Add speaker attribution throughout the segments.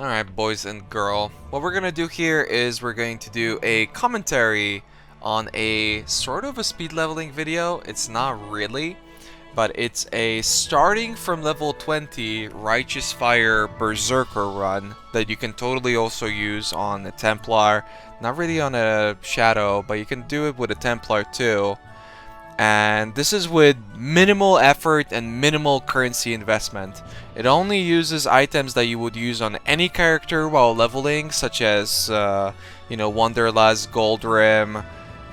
Speaker 1: Alright, boys and girl. What we're gonna do here is we're going to do a commentary on a sort of a speed leveling video. It's not really, but it's a starting from level 20 Righteous Fire Berserker run that you can totally also use on a Templar. Not really on a Shadow, but you can do it with a Templar too. And this is with minimal effort and minimal currency investment. It only uses items that you would use on any character while leveling, such as, Wanderlust, Gold Rim,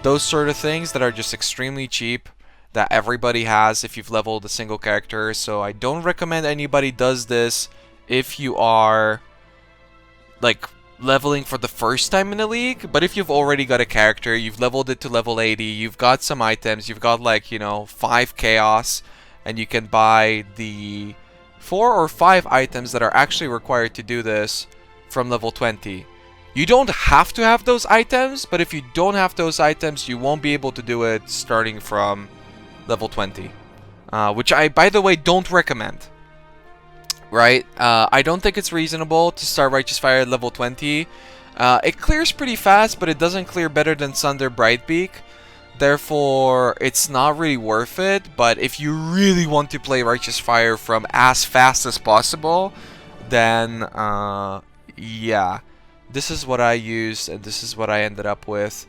Speaker 1: those sort of things that are just extremely cheap, that everybody has if you've leveled a single character. So I don't recommend anybody does this if you are, like, leveling for the first time in the league, but if you've already got a character, you've leveled it to level 80, you've got some items, you've got 5 chaos, and you can buy the 4 or 5 items that are actually required to do this from level 20. You don't have to have those items, but if you don't have those items, you won't be able to do it starting from level 20. Which I, by the way, don't recommend. Right? I don't think it's reasonable to start Righteous Fire at level 20. It clears pretty fast, but it doesn't clear better than Sunder Brightbeak. Therefore, it's not really worth it. But if you really want to play Righteous Fire from as fast as possible, then, yeah. This is what I used, and this is what I ended up with.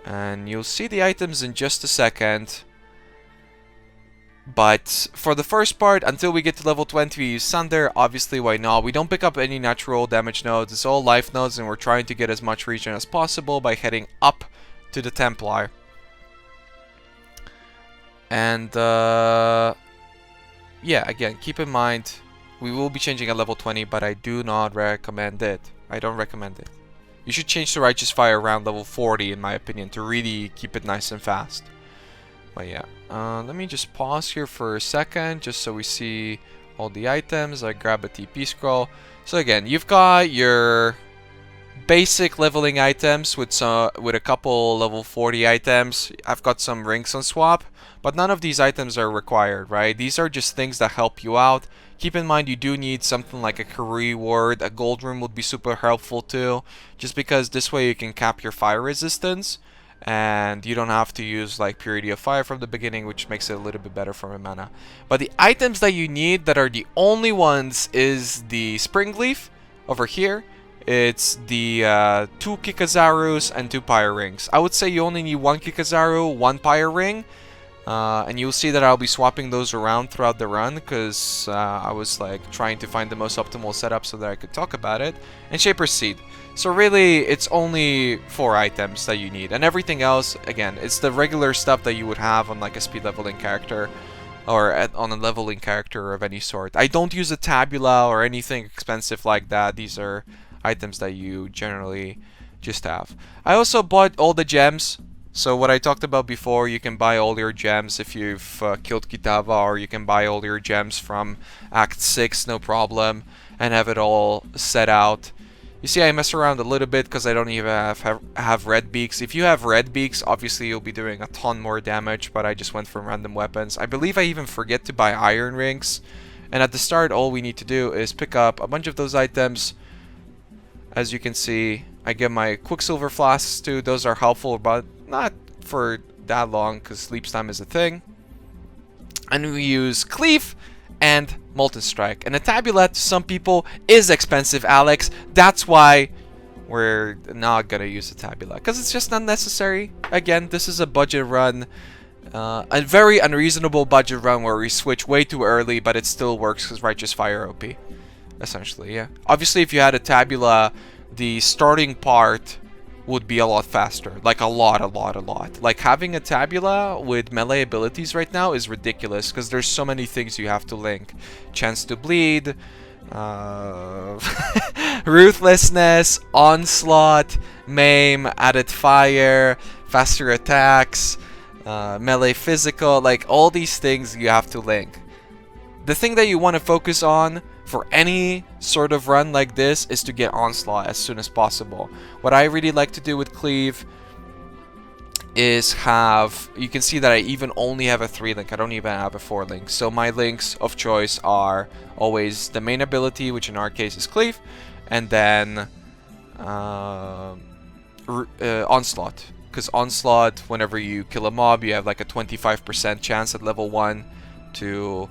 Speaker 1: And you'll see the items in just a second. But for the first part, until we get to level 20, we use Sunder. Obviously, why not? We don't pick up any natural damage nodes. It's all life nodes, and we're trying to get as much regen as possible by heading up to the Templar. And, yeah, again, keep in mind, we will be changing at level 20, but I do not recommend it. I don't recommend it. You should change to Righteous Fire around level 40, in my opinion, to really keep it nice and fast. But yeah, let me just pause here for a second, just so we see all the items. I grab a TP scroll. So again, you've got your basic leveling items with a couple level 40 items. I've got some rings on swap, but none of these items are required, right? These are just things that help you out. Keep in mind you do need something like a career ward. A gold room would be super helpful too, just because this way you can cap your fire resistance. And you don't have to use like Purity of Fire from the beginning, which makes it a little bit better from a mana. But the items that you need that are the only ones is the Spring Leaf over here. It's the 2 Kikazarus and 2 Pyre Rings. I would say you only need 1 Kikazaru, 1 Pyre Ring. And you'll see that I'll be swapping those around throughout the run, because I was like trying to find the most optimal setup so that I could talk about it. And Shaper's Seed. So really, it's only 4 items that you need, and everything else, again, it's the regular stuff that you would have on like a speed leveling character, or on a leveling character of any sort. I don't use a tabula or anything expensive like that. These are items that you generally just have. I also bought all the gems. So what I talked about before, you can buy all your gems if you've killed Kitava, or you can buy all your gems from Act 6, no problem, and have it all set out. You see, I mess around a little bit because I don't even have red beaks. If you have red beaks, obviously you'll be doing a ton more damage, but I just went for random weapons. I believe I even forget to buy iron rings. And at the start, all we need to do is pick up a bunch of those items. As you can see, I get my Quicksilver flasks too. Those are helpful, but not for that long because sleep time is a thing. And we use Cleave and Molten Strike. And a Tabula to some people is expensive, Alex. That's why we're not gonna use a Tabula, because it's just not necessary. Again, this is a budget run. A very unreasonable budget run where we switch way too early, but it still works because Righteous Fire OP. Essentially, yeah. Obviously, if you had a Tabula, the starting part would be a lot faster. Like a lot. Like having a Tabula with melee abilities right now is ridiculous because there's so many things you have to link. Chance to bleed, Ruthlessness, Onslaught, Maim, Added Fire, faster attacks, melee physical, like all these things you have to link. The thing that you want to focus on for any sort of run like this is to get Onslaught as soon as possible. What I really like to do with Cleave is have, you can see that I even only have a 3-link. I don't even have a 4-link. So my links of choice are always the main ability, which in our case is Cleave, and then Onslaught. Because Onslaught, whenever you kill a mob, you have like a 25% chance at level 1 to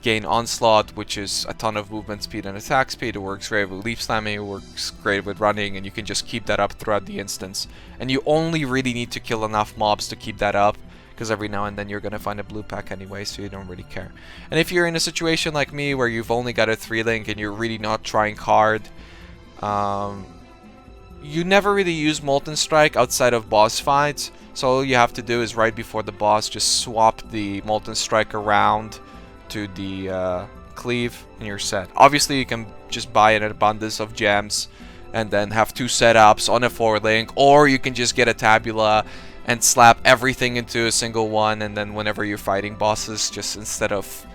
Speaker 1: gain Onslaught, which is a ton of movement speed and attack speed. It works great with leaf slamming, it works great with running, and you can just keep that up throughout the instance. And you only really need to kill enough mobs to keep that up, because every now and then you're going to find a blue pack anyway, so you don't really care. And if you're in a situation like me where you've only got a 3-link and you're really not trying hard, you never really use Molten Strike outside of boss fights, so all you have to do is right before the boss just swap the Molten Strike around to the Cleave and you're set. Obviously you can just buy an abundance of gems and then have 2 setups on a 4-link, or you can just get a Tabula and slap everything into a single one, and then whenever you're fighting bosses, just instead of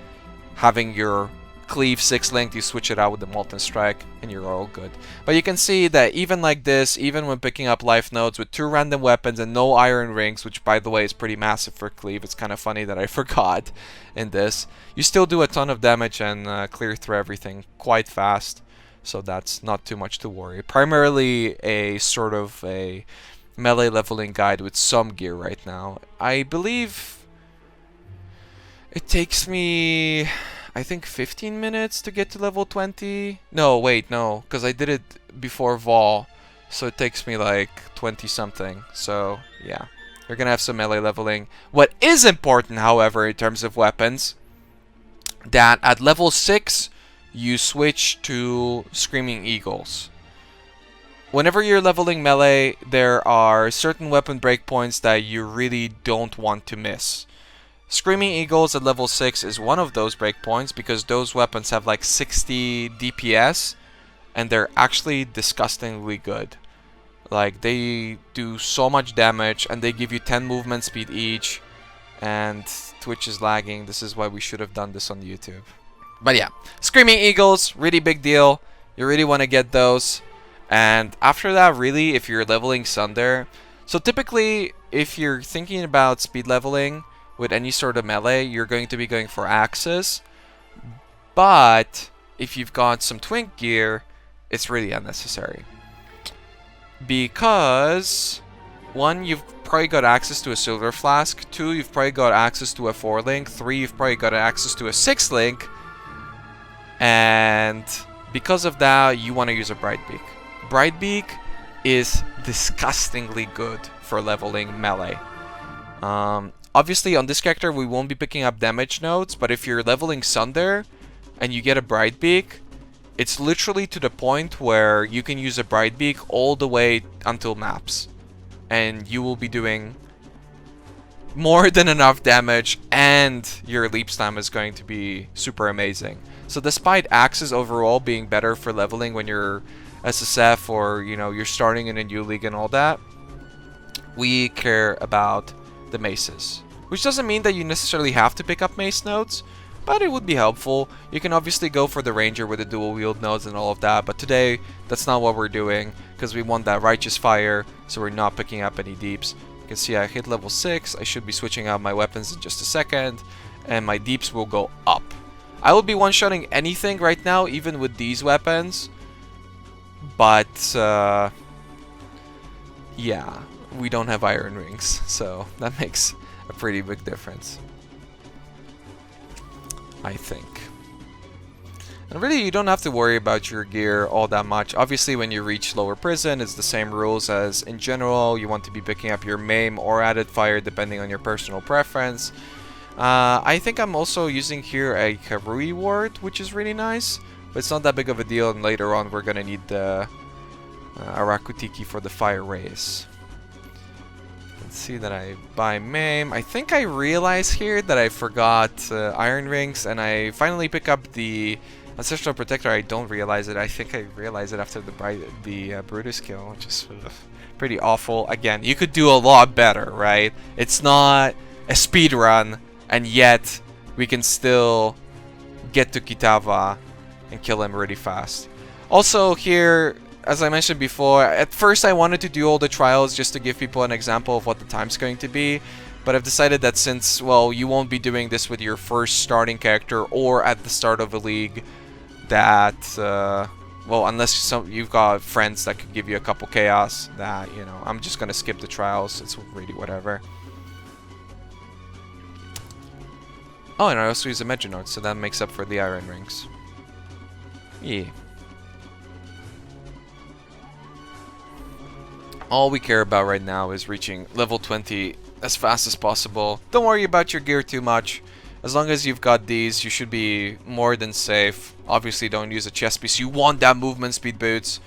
Speaker 1: having your Cleave 6-link, you switch it out with the Molten Strike and you're all good. But you can see that even like this, even when picking up life nodes with 2 random weapons and no iron rings, which by the way is pretty massive for Cleave, it's kind of funny that I forgot in this, you still do a ton of damage and clear through everything quite fast, so that's not too much to worry. Primarily a sort of a melee leveling guide with some gear right now. I believe it takes me, I think, 15 minutes to get to level 20. No, wait, no, because I did it before Vol, so it takes me like 20 something. So yeah, you're gonna have some melee leveling. What is important, however, in terms of weapons, that at level 6 you switch to Screaming Eagles. Whenever you're leveling melee, there are certain weapon breakpoints that you really don't want to miss. Screaming Eagles at level 6 is one of those breakpoints because those weapons have like 60 DPS and they're actually disgustingly good. Like, they do so much damage and they give you 10 movement speed each, and Twitch is lagging. This is why we should have done this on YouTube. But yeah, Screaming Eagles, really big deal. You really want to get those. And after that, really, if you're leveling Sunder, so typically if you're thinking about speed leveling with any sort of melee, you're going to be going for axes. But if you've got some twink gear, it's really unnecessary. Because 1, you've probably got access to a silver flask. 2, you've probably got access to a 4-link. 3, you've probably got access to a 6-link. And because of that, you want to use a Brightbeak. Brightbeak is disgustingly good for leveling melee. Obviously, on this character, we won't be picking up damage nodes, but if you're leveling Sunder and you get a Brightbeak, it's literally to the point where you can use a Brightbeak all the way until maps. And you will be doing more than enough damage, and your leap slam is going to be super amazing. So despite axes overall being better for leveling when you're SSF or, you know, you're starting in a new league and all that, we care about the maces. Which doesn't mean that you necessarily have to pick up mace nodes, but it would be helpful. You can obviously go for the ranger with the dual wield nodes and all of that, but today that's not what we're doing because we want that righteous fire, so we're not picking up any deeps. You can see I hit level 6. I should be switching out my weapons in just a second, and my deeps will go up. I will be one-shotting anything right now, even with these weapons, but yeah, we don't have iron rings, so that makes a pretty big difference, I think. And really, you don't have to worry about your gear all that much. Obviously, when you reach lower prison, it's the same rules as in general. You want to be picking up your maim or added fire depending on your personal preference. I think I'm also using here a Karui ward, which is really nice, but it's not that big of a deal, and later on we're gonna need the Arakutiki for the fire rays. Let's see that I buy maim. I think I realized here that I forgot iron rings, and I finally pick up the Ancestral Protector. I don't realize it. I think I realized it after the Brutus kill, which is pretty awful. Again, you could do a lot better, right? It's not a speed run, and yet we can still get to Kitava and kill him really fast. Also here, as I mentioned before, at first I wanted to do all the trials just to give people an example of what the time's going to be. But I've decided that since, well, you won't be doing this with your first starting character or at the start of a league, that, well, unless you've got friends that could give you a couple chaos, that, you know, I'm just going to skip the trials. It's really whatever. Oh, and I also use a Mega Note, so that makes up for the Iron Rings. Yeah. All we care about right now is reaching level 20 as fast as possible. Don't worry about your gear too much. As long as you've got these, you should be more than safe. Obviously, don't use a chest piece. You want that movement speed boots.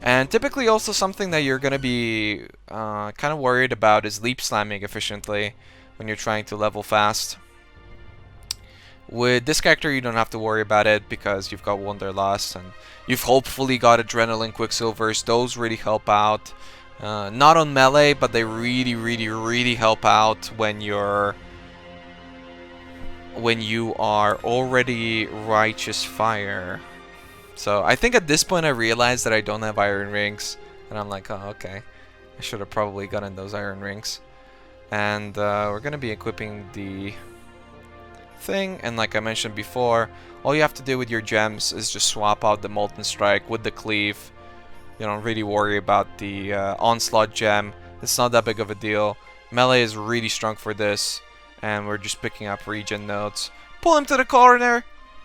Speaker 1: And typically also something that you're going to be kind of worried about is leap slamming efficiently when you're trying to level fast. With this character, you don't have to worry about it because you've got Wanderlust and you've hopefully got Adrenaline Quicksilvers. Those really help out. Not on melee, but they really help out when you are already Righteous Fire. So I think at this point I realized that I don't have Iron Rings, and I'm like, oh, okay, I should have probably gotten those Iron Rings. And we're gonna be equipping the thing, and like I mentioned before, all you have to do with your gems is just swap out the Molten Strike with the Cleave. You don't really worry about the Onslaught gem. It's not that big of a deal. Melee is really strong for this, and we're just picking up regen nodes. Pull him to the corner!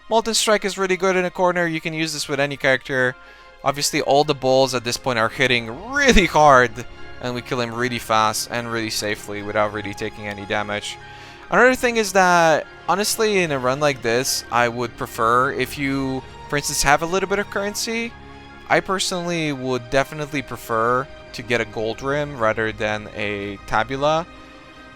Speaker 1: Molten Strike is really good in a corner. You can use this with any character. Obviously, all the balls at this point are hitting really hard, and we kill him really fast and really safely without really taking any damage. Another thing is that, honestly, in a run like this, I would prefer if you, for instance, have a little bit of currency. I personally would definitely prefer to get a gold rim rather than a tabula,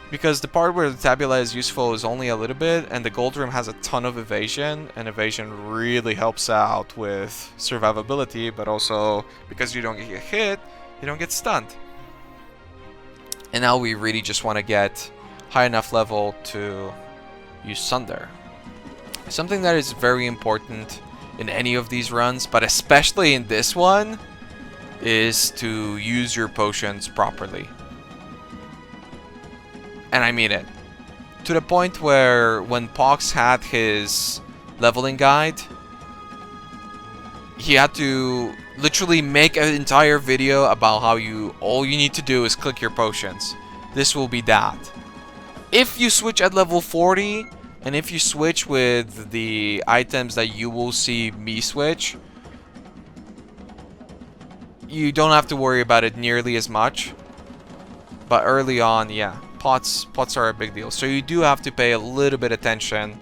Speaker 1: because the part where the tabula is useful is only a little bit, and the gold rim has a ton of evasion, and evasion really helps out with survivability, but also because you don't get hit, you don't get stunned. And now we really just want to get high enough level to use Sunder. Something that is very important in any of these runs, but especially in this one, is to use your potions properly. And I mean it. To the point where when Pox had his leveling guide, he had to literally make an entire video about how all you need to do is click your potions. This will be that. If you switch at level 40, and if you switch with the items that you will see me switch, you don't have to worry about it nearly as much. But early on, yeah, pots are a big deal. So you do have to pay a little bit attention.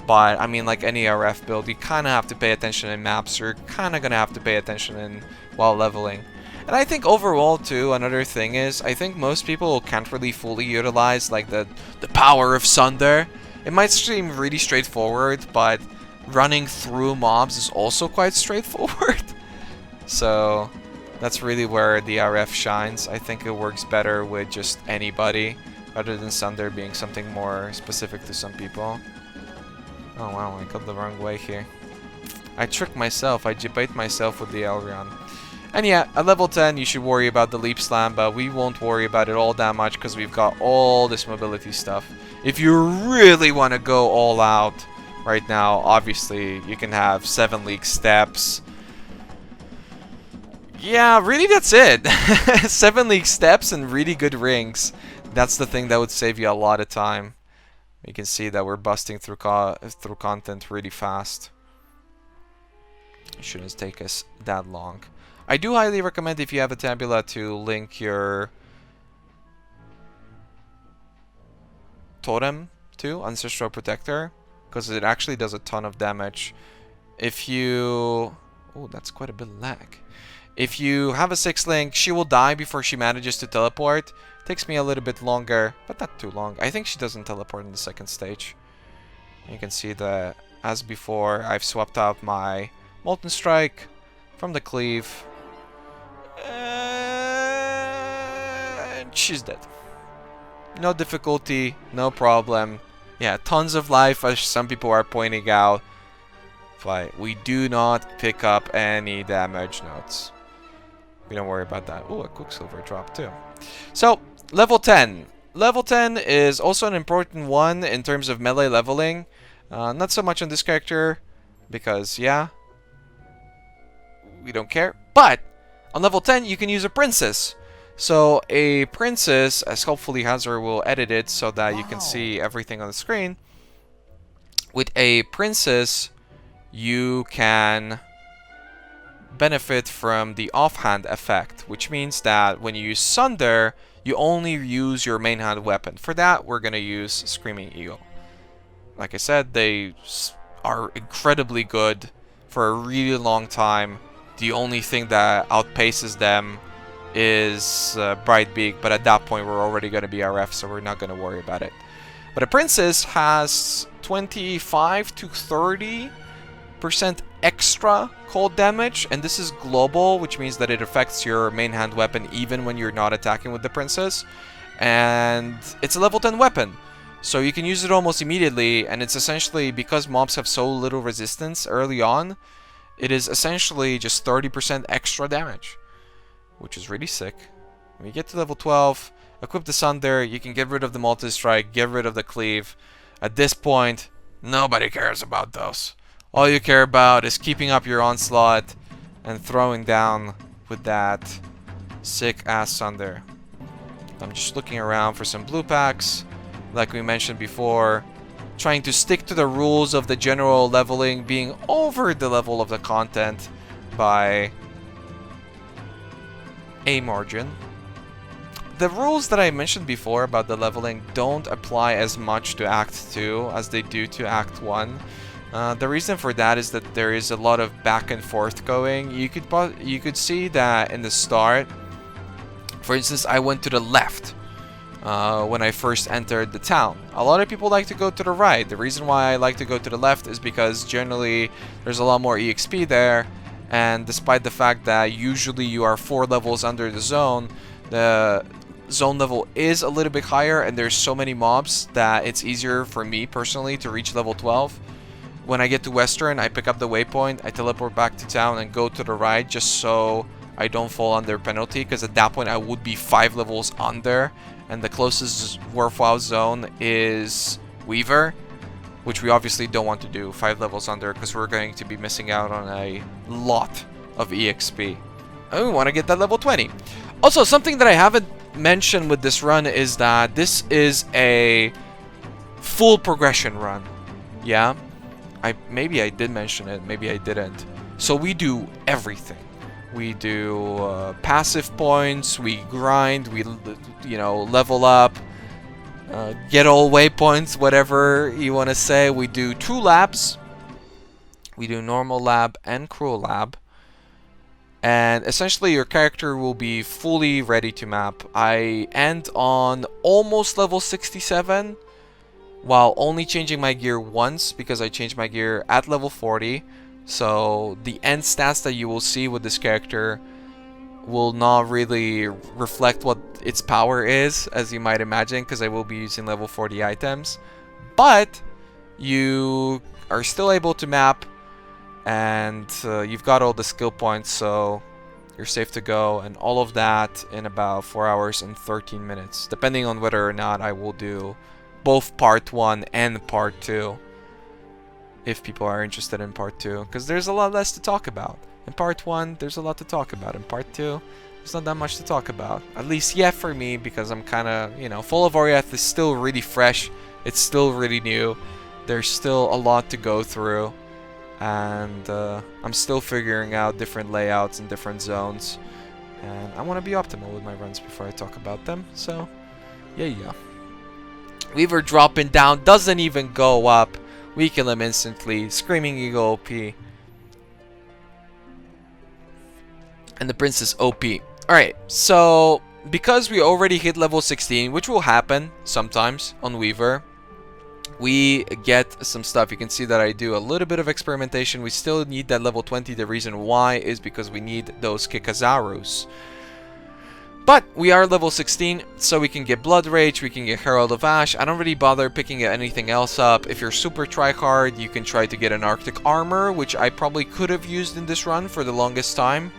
Speaker 1: But, I mean, like any RF build, you kind of have to pay attention in maps. You're kind of going to have to pay attention while leveling. And I think overall, too, another thing is, I think most people can't really fully utilize, like, the power of Sunder. It might seem really straightforward, but running through mobs is also quite straightforward. So that's really where the RF shines. I think it works better with just anybody, rather than Sunder being something more specific to some people. Oh wow, I got the wrong way here. I tricked myself, I debate myself with the Elrond. And yeah, at level 10 you should worry about the Leap Slam, but we won't worry about it all that much because we've got all this mobility stuff. If you really want to go all out right now, obviously you can have 7 League Steps. Yeah, really that's it. 7 League Steps and really good rings. That's the thing that would save you a lot of time. You can see that we're busting through content really fast. It shouldn't take us that long. I do highly recommend, if you have a tabula, to link your totem to Ancestral Protector, because it actually does a ton of damage. If you... oh, that's quite a bit of lag. If you have a 6 link, she will die before she manages to teleport. Takes me a little bit longer, but not too long. I think she doesn't teleport in the second stage. You can see that, as before, I've swapped out my Molten Strike from the Cleave. And she's dead. No difficulty, no problem. Yeah, tons of life, as some people are pointing out. But we do not pick up any damage notes. We don't worry about that. Oh, a Quicksilver drop too. So, level 10. Level 10 is also an important one in terms of melee leveling. Not so much on this character, because, yeah, we don't care. But, on level 10, you can use a princess. So, a princess, as hopefully Hazard will edit it so that you can see everything on the screen. With a princess, you can benefit from the offhand effect, which means that when you use Sunder, you only use your main hand weapon. For that, we're going to use Screaming Eagle. Like I said, they are incredibly good for a really long time. The only thing that outpaces them is Bright Beak, but at that point we're already going to be RF, so we're not going to worry about it. But a princess has 25 to 30% extra cold damage, and this is global, which means that it affects your main hand weapon even when you're not attacking with the princess. And it's a level 10 weapon, so you can use it almost immediately, and it's essentially, because mobs have so little resistance early on, it is essentially just 30% extra damage, which is really sick. When you get to level 12, equip the Sunder, you can get rid of the multi-strike, get rid of the cleave. At this point, nobody cares about those. All you care about is keeping up your onslaught and throwing down with that sick-ass Sunder. I'm just looking around for some blue packs, like we mentioned before, trying to stick to the rules of the general leveling, being over the level of the content by a margin. The rules that I mentioned before about the leveling don't apply as much to Act 2 as they do to Act 1. The reason for that is that there is a lot of back and forth going. You could see that in the start. For instance, I went to the left when I first entered the town. A lot of people like to go to the right. The reason why I like to go to the left is because generally there's a lot more EXP there, and despite the fact that usually you are 4 levels under the zone level is a little bit higher, and there's so many mobs that it's easier for me personally to reach level 12. When I get to Western, I pick up the waypoint, I teleport back to town and go to the right just so I don't fall under penalty, because at that point I would be 5 levels under, and the closest worthwhile zone is Weaver, which we obviously don't want to do 5 levels under, because we're going to be missing out on a lot of EXP. And we want to get that level 20. Also, something that I haven't mentioned with this run is that this is a full progression run. Yeah? Maybe I did mention it, maybe I didn't. So we do everything. We do passive points, we grind, we level up, get all waypoints, whatever you want to say. We do 2 labs. We do normal lab and cruel lab. And essentially your character will be fully ready to map. I end on almost level 67. While only changing my gear once, because I changed my gear at level 40. So the end stats that you will see with this character will not really reflect what its power is, as you might imagine, because I will be using level 40 items. But you are still able to map, and you've got all the skill points, so you're safe to go, and all of that in about 4 hours and 13 minutes, depending on whether or not I will do both part 1 and part 2, if people are interested in part 2, because there's a lot less to talk about. In part 1, there's a lot to talk about. In part 2, there's not that much to talk about. At least yet for me, because I'm kind of, Fall of Oriath is still really fresh. It's still really new. There's still a lot to go through, and I'm still figuring out different layouts and different zones, and I want to be optimal with my runs before I talk about them. So, yeah. Weaver dropping down, doesn't even go up. We kill him instantly. Screaming Eagle OP. And the Princess OP. Alright, so because we already hit level 16, which will happen sometimes on Weaver, we get some stuff. You can see that I do a little bit of experimentation. We still need that level 20. The reason why is because we need those Kikazarus. But we are level 16, so we can get Blood Rage, we can get Herald of Ash. I don't really bother picking anything else up. If you're super tryhard, you can try to get an Arctic Armor, which I probably could have used in this run for the longest time.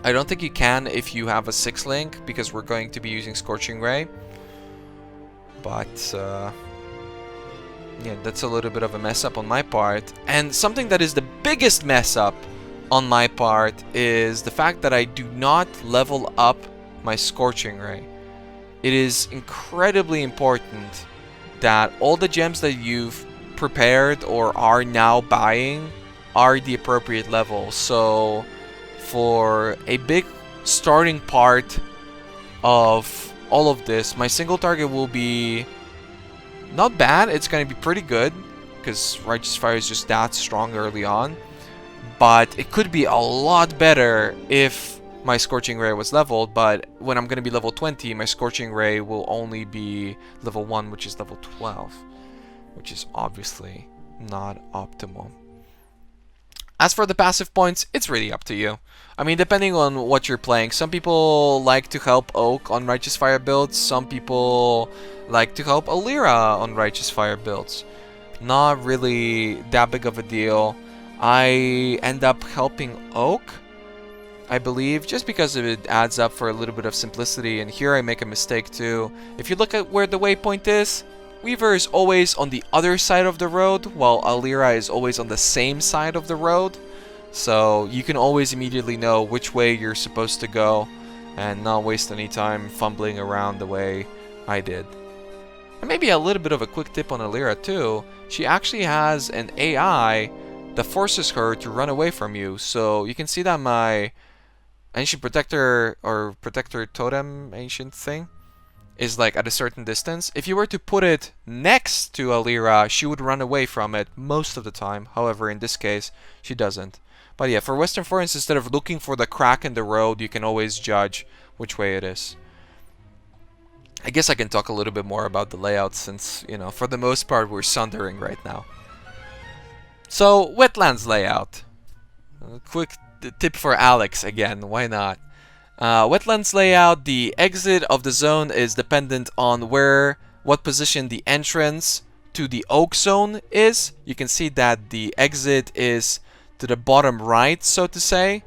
Speaker 1: I don't think you can if you have a 6 link, because we're going to be using Scorching Ray. But, yeah, that's a little bit of a mess up on my part. And something that is the biggest mess up on my part is the fact that I do not level up my Scorching Ray. It is incredibly important that all the gems that you've prepared or are now buying are the appropriate level. So for a big starting part of all of this, my single target will be not bad. It's going to be pretty good because Righteous Fire is just that strong early on. But it could be a lot better if my Scorching Ray was leveled. But when I'm going to be level 20, my Scorching Ray will only be level 1, which is level 12. Which is obviously not optimal. As for the passive points, it's really up to you. I mean, depending on what you're playing. Some people like to help Oak on Righteous Fire builds. Some people like to help Alira on Righteous Fire builds. Not really that big of a deal. I end up helping Oak, I believe, just because it adds up for a little bit of simplicity. And here I make a mistake too. If you look at where the waypoint is, Weaver is always on the other side of the road, while Alira is always on the same side of the road. So you can always immediately know which way you're supposed to go and not waste any time fumbling around the way I did. And maybe a little bit of a quick tip on Alira too. She actually has an AI that forces her to run away from you. So you can see that my Ancient Protector or Protector Totem Ancient thing is like at a certain distance. If you were to put it next to Alira, she would run away from it most of the time. However, in this case, she doesn't. But yeah, for Western Forest, instead of looking for the crack in the road, you can always judge which way it is. I guess I can talk a little bit more about the layout since, you know, for the most part, we're sundering right now. So, Wetlands Layout. A quick tip for Alex again, why not? Wetlands Layout, the exit of the zone is dependent on what position the entrance to the Oak Zone is. You can see that the exit is to the bottom right, so to say.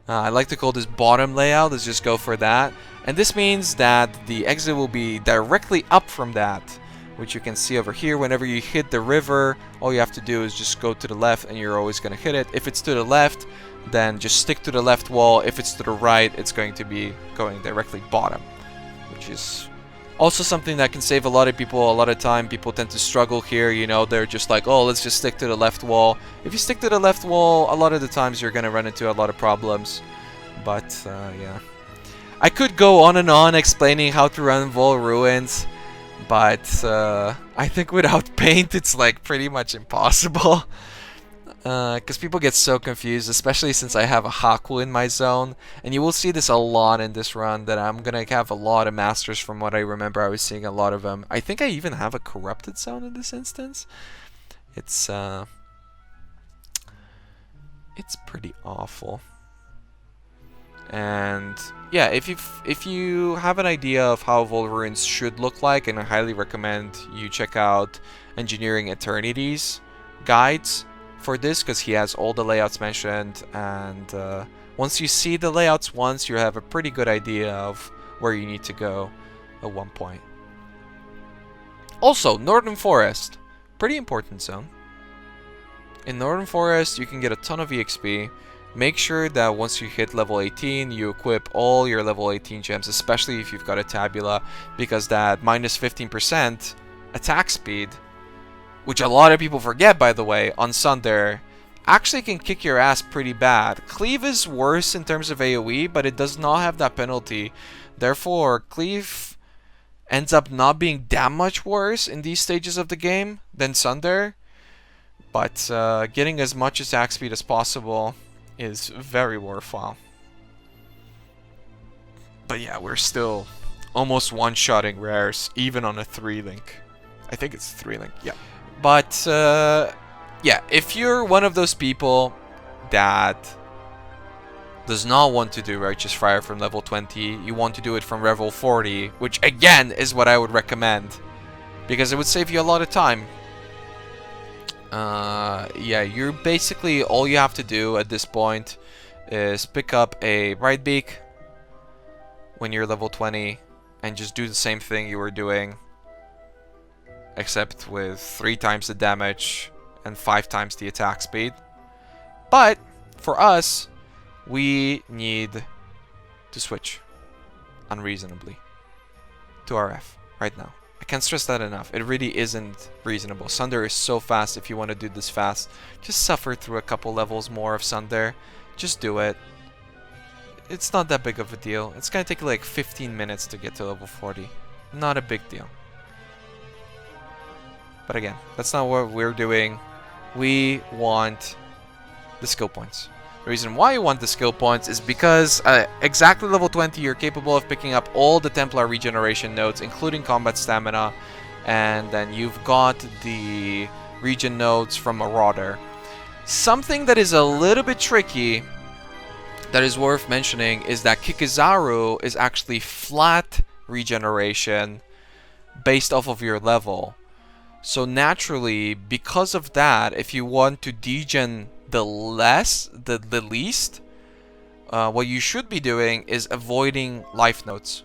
Speaker 1: I like to call this bottom layout, let's just go for that. And this means that the exit will be directly up from that, which you can see over here. Whenever you hit the river, all you have to do is just go to the left and you're always going to hit it. If it's to the left, then just stick to the left wall. If it's to the right, it's going to be going directly bottom, which is also something that can save a lot of people a lot of time. People tend to struggle here, you know, they're just like, oh, let's just stick to the left wall. If you stick to the left wall, a lot of the times you're going to run into a lot of problems. But, yeah. I could go on and on explaining how to run Vol Ruins, but I think without paint it's like pretty much impossible. Because people get so confused, especially since I have a Haku in my zone. And you will see this a lot in this run, that I'm going to have a lot of masters from what I remember. I was seeing a lot of them. I think I even have a corrupted zone in this instance. It's pretty awful. And yeah, if you have an idea of how Vol Ruins should look like, and I highly recommend you check out Engineering Eternity's guides for this, because he has all the layouts mentioned, and once you see the layouts once, you have a pretty good idea of where you need to go at one point. Also, Northern Forest, pretty important zone. In Northern Forest, you can get a ton of EXP. Make sure that once you hit level 18, you equip all your level 18 gems, especially if you've got a Tabula, because that minus 15% attack speed, which a lot of people forget, by the way, on Sunder, actually can kick your ass pretty bad. Cleave is worse in terms of AoE, but it does not have that penalty. Therefore, Cleave ends up not being that much worse in these stages of the game than Sunder. But getting as much attack speed as possible is very worthwhile. But yeah, we're still almost one-shotting rares, even on a 3-link. I think it's 3-link, yeah. But, yeah, if you're one of those people that does not want to do Righteous Fire from level 20, you want to do it from level 40, which again is what I would recommend, because it would save you a lot of time. Yeah, you're basically, all you have to do at this point is pick up a Bright Beak when you're level 20 and just do the same thing you were doing, except with 3 times the damage and 5 times the attack speed. But for us, we need to switch unreasonably to RF right now. I can't stress that enough. It really isn't reasonable. Sunder is so fast. If you want to do this fast, just suffer through a couple levels more of Sunder. Just do it. It's not that big of a deal. It's gonna take like 15 minutes to get to level 40. Not a big deal. But again, that's not what we're doing. We want the skill points. The reason why you want the skill points is because exactly level 20 you're capable of picking up all the Templar regeneration nodes, including combat stamina, and then you've got the regen nodes from Marauder. Something that is a little bit tricky that is worth mentioning is that Kikizaru is actually flat regeneration based off of your level. So naturally, because of that, if you want to degen the least, what you should be doing is avoiding life nodes.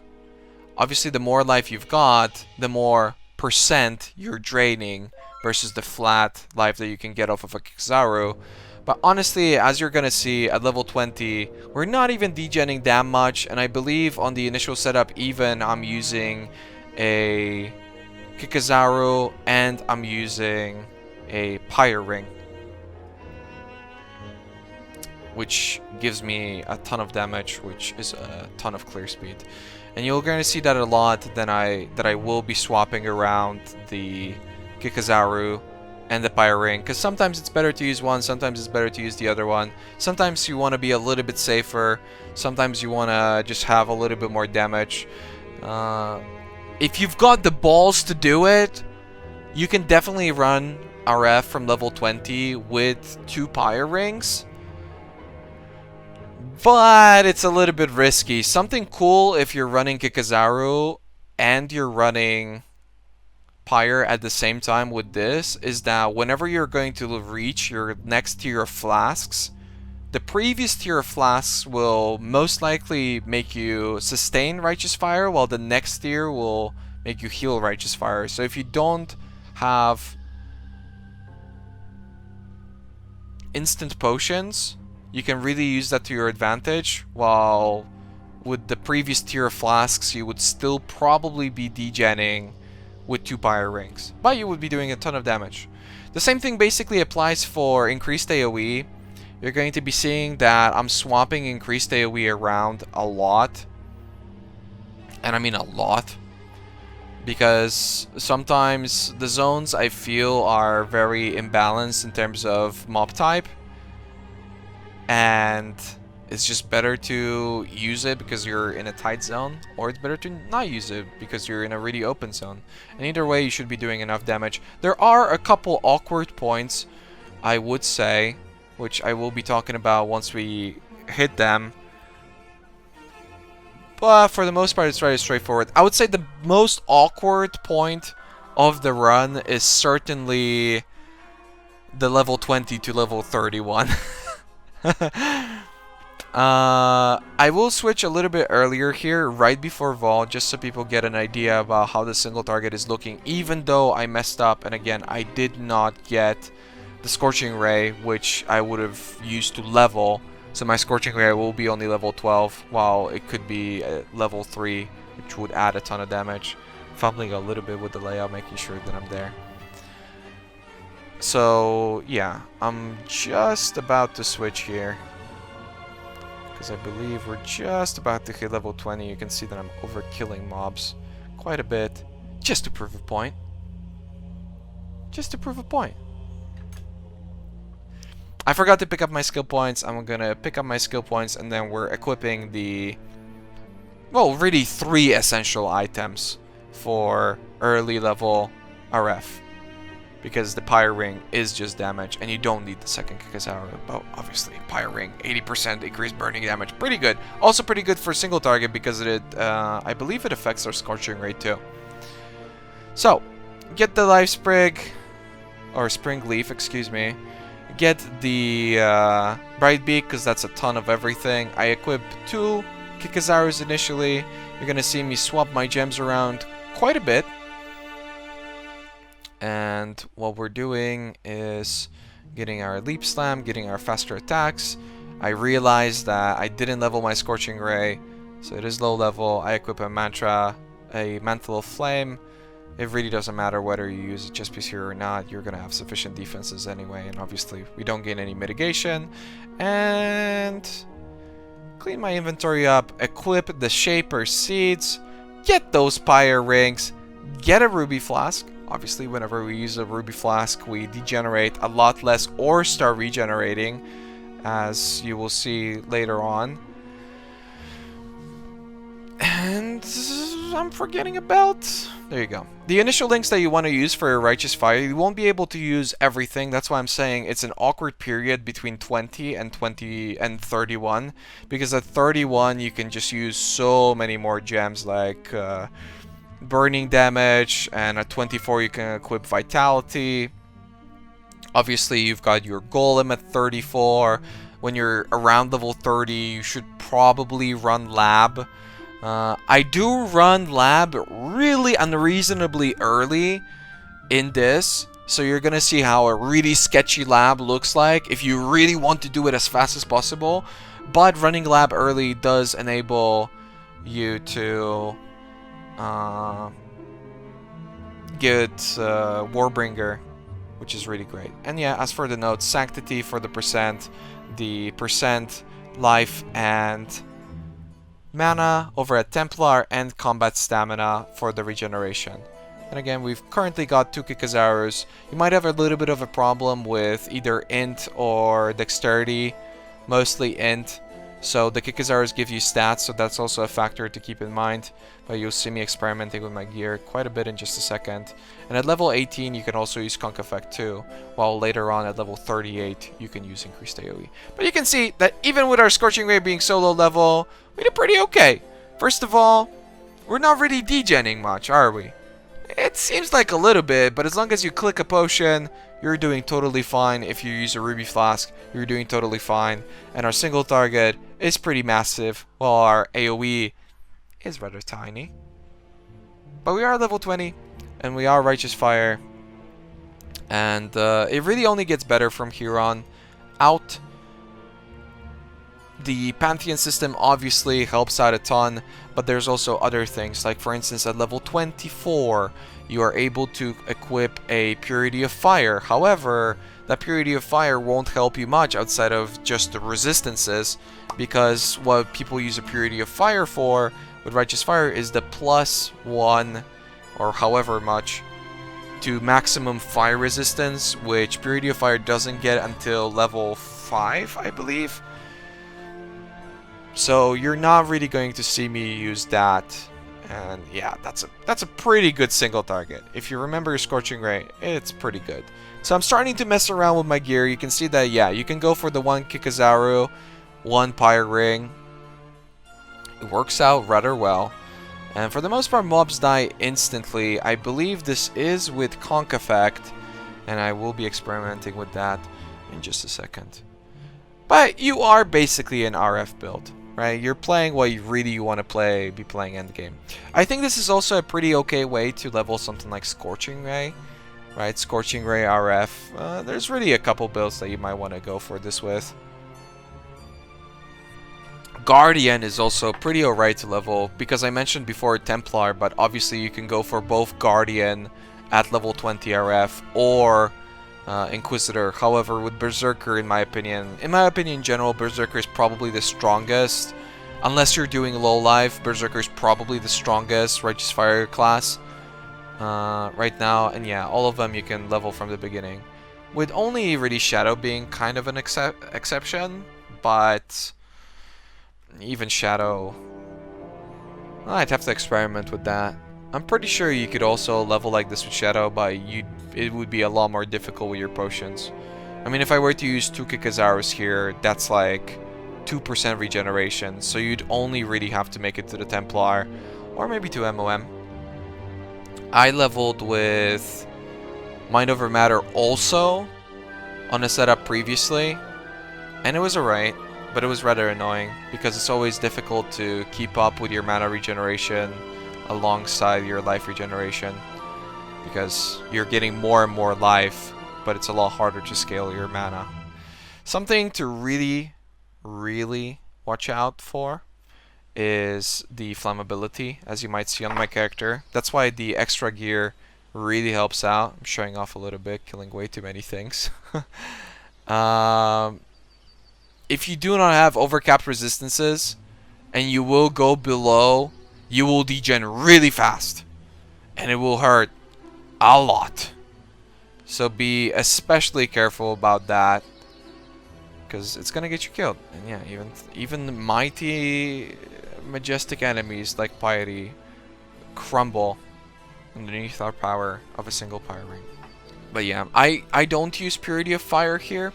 Speaker 1: Obviously, the more life you've got, the more percent you're draining versus the flat life that you can get off of a Kikizaru. But honestly, as you're gonna see, at level 20, we're not even degenning that much, and I believe on the initial setup even, I'm using a Kikizaru and I'm using a Pyre Ring, which gives me a ton of damage, which is a ton of clear speed. And you're going to see that a lot that I will be swapping around the Kikizaru and the Pyre Ring, because sometimes it's better to use one, sometimes it's better to use the other one. Sometimes you want to be a little bit safer, sometimes you want to just have a little bit more damage. If you've got the balls to do it, you can definitely run RF from level 20 with 2 Pyre Rings. But it's a little bit risky. Something cool if you're running Kikizaru and you're running Pyre at the same time with this is that whenever you're going to reach your next tier of flasks, the previous tier of flasks will most likely make you sustain Righteous Fire, while the next tier will make you heal Righteous Fire. So if you don't have instant potions, you can really use that to your advantage, while with the previous tier of flasks, you would still probably be degenning with 2 Pyre Rings, but you would be doing a ton of damage. The same thing basically applies for increased AoE. You're going to be seeing that I'm swapping increased AoE around a lot, and I mean a lot, because sometimes the zones I feel are very imbalanced in terms of mob type, and it's just better to use it because you're in a tight zone, or it's better to not use it because you're in a really open zone. And either way, you should be doing enough damage. There are a couple awkward points, I would say, which I will be talking about once we hit them. But for the most part, it's very straightforward. I would say the most awkward point of the run is certainly the level 20 to level 31. I will switch a little bit earlier here, right before Vol, just so people get an idea about how the single target is looking, even though I messed up, and again, I did not get the Scorching Ray, which I would have used to level, so my Scorching Ray will be only level 12, while it could be level 3, which would add a ton of damage. Fumbling a little bit with the layout, making sure that I'm there. So, yeah, I'm just about to switch here, because I believe we're just about to hit level 20. You can see that I'm overkilling mobs quite a bit, just to prove a point. Just to prove a point. I forgot to pick up my skill points. I'm gonna pick up my skill points, and then we're equipping the, well, really 3 essential items for early level RF. Because the Pyre Ring is just damage, and you don't need the second Kikizaru. But obviously, Pyre Ring, 80% increased burning damage. Pretty good. Also pretty good for single target, because it, I believe it affects our Scorching Ray too. So, get the Life Sprig, or Spring Leaf, excuse me. get the Bright Beak because that's a ton of everything. I equip 2 Kikazarus initially. You're gonna see me swap my gems around quite a bit. And what we're doing is getting our Leap Slam, getting our faster attacks. I realized that I didn't level my Scorching Ray, so it is low level. I equip a Mantle of Flame. It really doesn't matter whether you use it just here or not. You're gonna have sufficient defenses anyway, and obviously we don't gain any mitigation. And clean my inventory up, equip the Shaper Seeds, get those Pyre Rings, get a Ruby Flask. Obviously, whenever we use a Ruby Flask, we degenerate a lot less or start regenerating, as you will see later on. And I'm forgetting about... There you go. The initial links that you want to use for your Righteous Fire, you won't be able to use everything. That's why I'm saying it's an awkward period between 20 and 31. Because at 31, you can just use so many more gems like... burning damage, and at 24 you can equip Vitality. Obviously you've got your Golem at 34. When you're around level 30 you should probably run Lab. I do run Lab really unreasonably early in this, so you're gonna see how a really sketchy Lab looks like if you really want to do it as fast as possible. But running Lab early does enable you to get Warbringer, which is really great. And yeah, as for the notes, Sanctity for the percent, the percent life and mana over at Templar, and combat stamina for the regeneration. And again, we've currently got 2 Kikazarus. You might have a little bit of a problem with either int or dexterity, mostly int. So the Kikazarus give you stats, so that's also a factor to keep in mind. But you'll see me experimenting with my gear quite a bit in just a second. And at level 18 you can also use Conk Effect too, while later on at level 38 you can use increased AoE. But you can see that even with our Scorching Ray being so low level, we did pretty okay. First of all, we're not really degenning much, are we? It seems like a little bit, but as long as you click a potion, you're doing totally fine. If you use a Ruby Flask, you're doing totally fine. And our single target is pretty massive, while our AoE is rather tiny. But we are level 20, and we are Righteous Fire. And it really only gets better from here on out. The Pantheon system obviously helps out a ton, but there's also other things, like for instance at level 24 you are able to equip a Purity of Fire. However, that Purity of Fire won't help you much outside of just the resistances, because what people use a Purity of Fire for with Righteous Fire is the +1 or however much to maximum fire resistance, which Purity of Fire doesn't get until level 5, I believe. So you're not really going to see me use that, and yeah, that's a pretty good single target. If you remember your Scorching Ray, it's pretty good. So I'm starting to mess around with my gear. You can see that, yeah, you can go for the 1 Kikazaru, 1 Pyre Ring. It works out rather well. And for the most part, mobs die instantly. I believe this is with Conk Effect, and I will be experimenting with that in just a second. But you are basically an RF build, right? You're playing what you really want to play, be playing endgame. I think this is also a pretty okay way to level something like Scorching Ray, right? Scorching Ray RF. There's really a couple builds that you might want to go for this with. Guardian is also pretty alright to level, because I mentioned before Templar, but obviously you can go for both Guardian at level 20 RF or Inquisitor. However, with Berserker, in my opinion, in general, Berserker is probably the strongest. Unless you're doing low life, Berserker is probably the strongest Righteous Fire class right now. And yeah, all of them you can level from the beginning, with only really Shadow being kind of an exception. But even Shadow, I'd have to experiment with that. I'm pretty sure you could also level like this with Shadow, but it would be a lot more difficult with your potions. I mean, if I were to use 2 Kikazarus here, that's like 2% regeneration, so you'd only really have to make it to the Templar, or maybe to MOM. I leveled with Mind Over Matter also on a setup previously, and it was alright, but it was rather annoying because it's always difficult to keep up with your mana regeneration alongside your life regeneration, because you're getting more and more life, but it's a lot harder to scale your mana. Something to really, really watch out for is the flammability, as you might see on my character. That's why the extra gear really helps out. I'm showing off a little bit, killing way too many things. If you do not have overcapped resistances, and you will go below, you will degen really fast, and it will hurt a lot. So be especially careful about that, because it's gonna get you killed. And yeah, even mighty, majestic enemies like Piety crumble underneath our power of a single Pyre Ring. But yeah, I don't use Purity of Fire here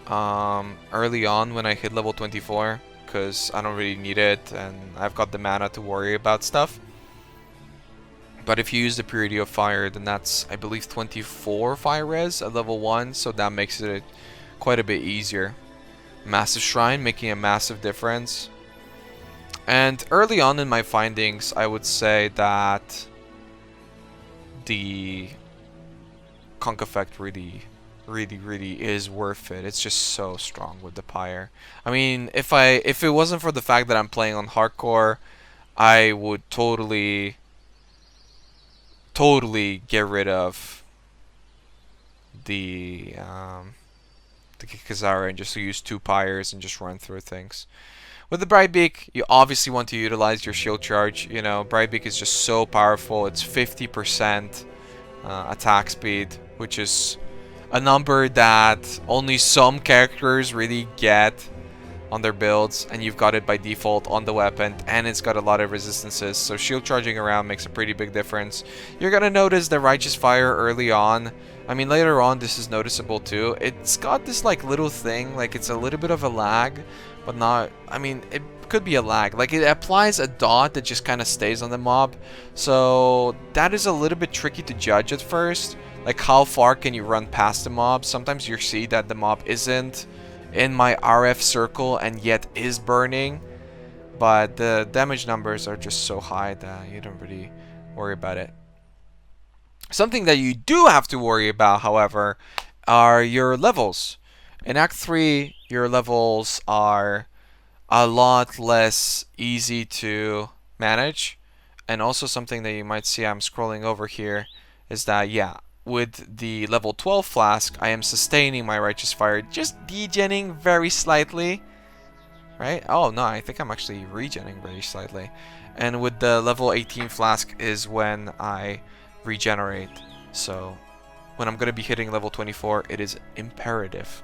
Speaker 1: early on when I hit level 24, because I don't really need it and I've got the mana to worry about stuff. But if you use the Purity of Fire, then that's, I believe, 24 fire res at level 1, so that makes it quite a bit easier. Massive Shrine making a massive difference. And early on in my findings, I would say that the Conk effect really is worth it. It's just so strong with the Pyre. I mean, if it wasn't for the fact that I'm playing on hardcore, I would totally get rid of the Kikazara and just use 2 Pyres and just run through things. With the Brightbeak, you obviously want to utilize your shield charge. You know, Brightbeak is just so powerful. It's 50% attack speed, which is a number that only some characters really get on their builds, and you've got it by default on the weapon, and it's got a lot of resistances, so shield charging around makes a pretty big difference. You're gonna notice the Righteous Fire early on. I mean, later on this is noticeable too. It's got this like little thing, like it's a little bit of a lag, but not, I mean, it could be a lag. Like it applies a dot that just kind of stays on the mob, so that is a little bit tricky to judge at first. Like how far can you run past the mob? Sometimes you see that the mob isn't in my RF circle and yet is burning, but the damage numbers are just so high that you don't really worry about it. Something that you do have to worry about, however, are your levels. In Act 3, your levels are a lot less easy to manage, and also something that you might see, I'm scrolling over here, is that, yeah, with the level 12 flask, I am sustaining my Righteous Fire, just degenning very slightly, right? Oh no, I think I'm actually regenning very slightly. And with the level 18 flask is when I regenerate. So when I'm going to be hitting level 24, it is imperative,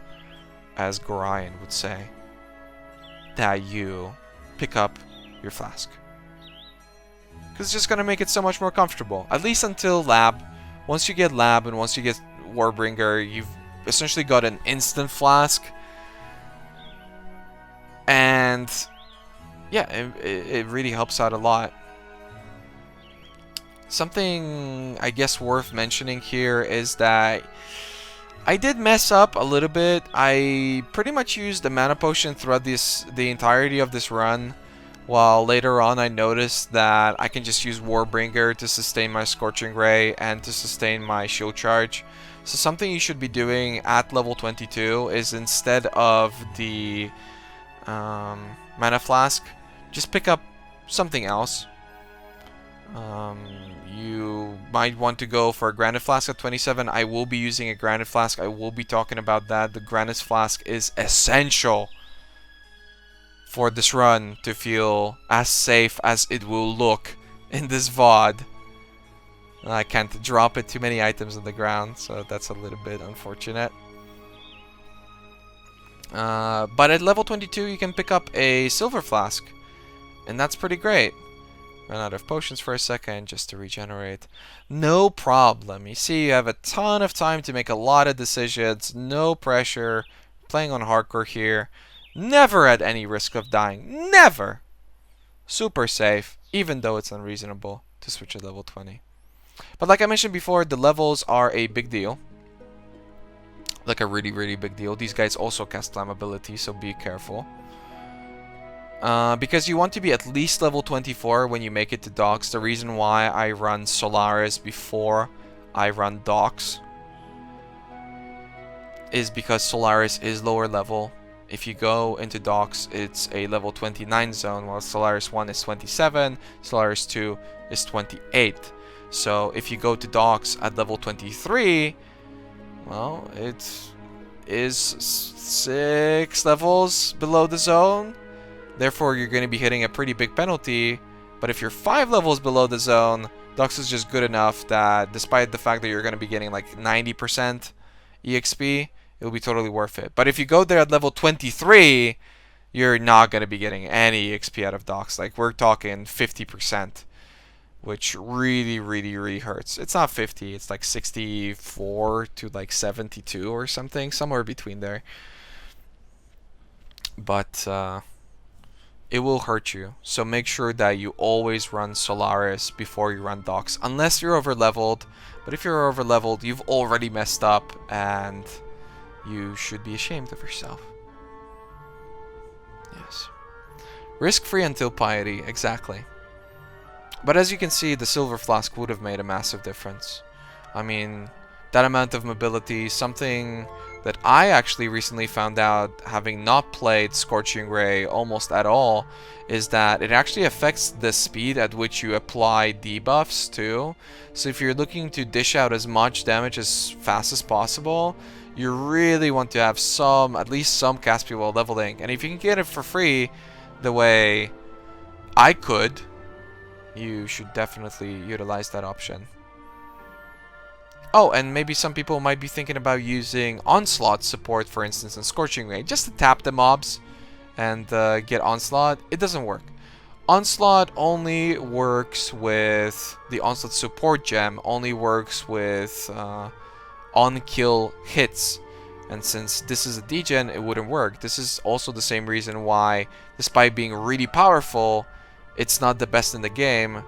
Speaker 1: as Gorion would say, that you pick up your flask, because it's just going to make it so much more comfortable, at least until lab. Once you get lab and once you get Warbringer, you've essentially got an instant flask, and yeah, it really helps out a lot. Something I guess worth mentioning here is that I did mess up a little bit. I pretty much used the mana potion throughout the entirety of this run, while later on I noticed that I can just use Warbringer to sustain my Scorching Ray and to sustain my shield charge. So something you should be doing at level 22 is, instead of the mana flask, just pick up something else. You might want to go for a Granite Flask at 27. I will be using a Granite Flask. I will be talking about that. The Granite Flask is essential for this run to feel as safe as it will look in this VOD. I can't drop it too many items on the ground, so that's a little bit unfortunate. But at level 22 you can pick up a Silver Flask, and that's pretty great. Run out of potions for a second just to regenerate. No problem. You see, you have a ton of time to make a lot of decisions. No pressure. Playing on hardcore here. Never at any risk of dying. Never! Super safe, even though it's unreasonable to switch at level 20. But like I mentioned before, the levels are a big deal. like a really, really big deal. These guys also cast flammability, so be careful. Because you want to be at least level 24 when you make it to docks. The reason why I run Solaris before I run docks is because Solaris is lower level. If you go into docks, it's a level 29 zone, while Solaris 1 is 27, Solaris 2 is 28. So if you go to docks at level 23, well, it is 6 levels below the zone. Therefore, you're going to be hitting a pretty big penalty. But if you're 5 levels below the zone, docks is just good enough that despite the fact that you're going to be getting like 90% EXP, it'll be totally worth it. But if you go there at level 23, you're not going to be getting any EXP out of docks. Like, we're talking 50%, which really, really, really hurts. It's not 50, it's like 64 to like 72 or something, somewhere between there. But it will hurt you. So make sure that you always run Solaris before you run docks, unless you're over leveled. But if you're over leveled, you've already messed up, and you should be ashamed of yourself. Yes. Risk-free until piety, exactly. But as you can see, the Silver Flask would have made a massive difference. I mean, that amount of mobility, something that I actually recently found out, having not played Scorching Ray almost at all, is that it actually affects the speed at which you apply debuffs too. So if you're looking to dish out as much damage as fast as possible, you really want to have some, at least some cast speed while leveling. And if you can get it for free, the way I could, you should definitely utilize that option. Oh, and maybe some people might be thinking about using Onslaught support, for instance, in Scorching Ray, just to tap the mobs and get Onslaught. It doesn't work. Onslaught only works with the Onslaught support gem, only works with on-kill hits. And since this is a degen, it wouldn't work. This is also the same reason why, despite being really powerful, it's not the best in the game.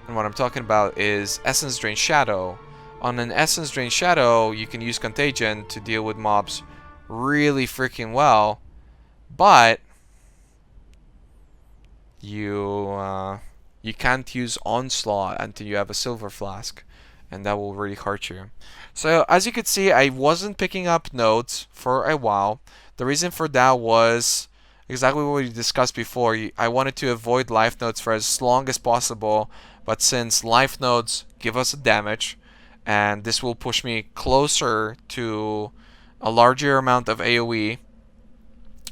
Speaker 1: And what I'm talking about is Essence Drain Shadow. On an Essence Drain Shadow, you can use Contagion to deal with mobs really freaking well, but you can't use Onslaught until you have a Silver Flask, and that will really hurt you. So as you can see, I wasn't picking up notes for a while. The reason for that was exactly what we discussed before. I wanted to avoid life nodes for as long as possible, but since life nodes give us a damage, and this will push me closer to a larger amount of AoE,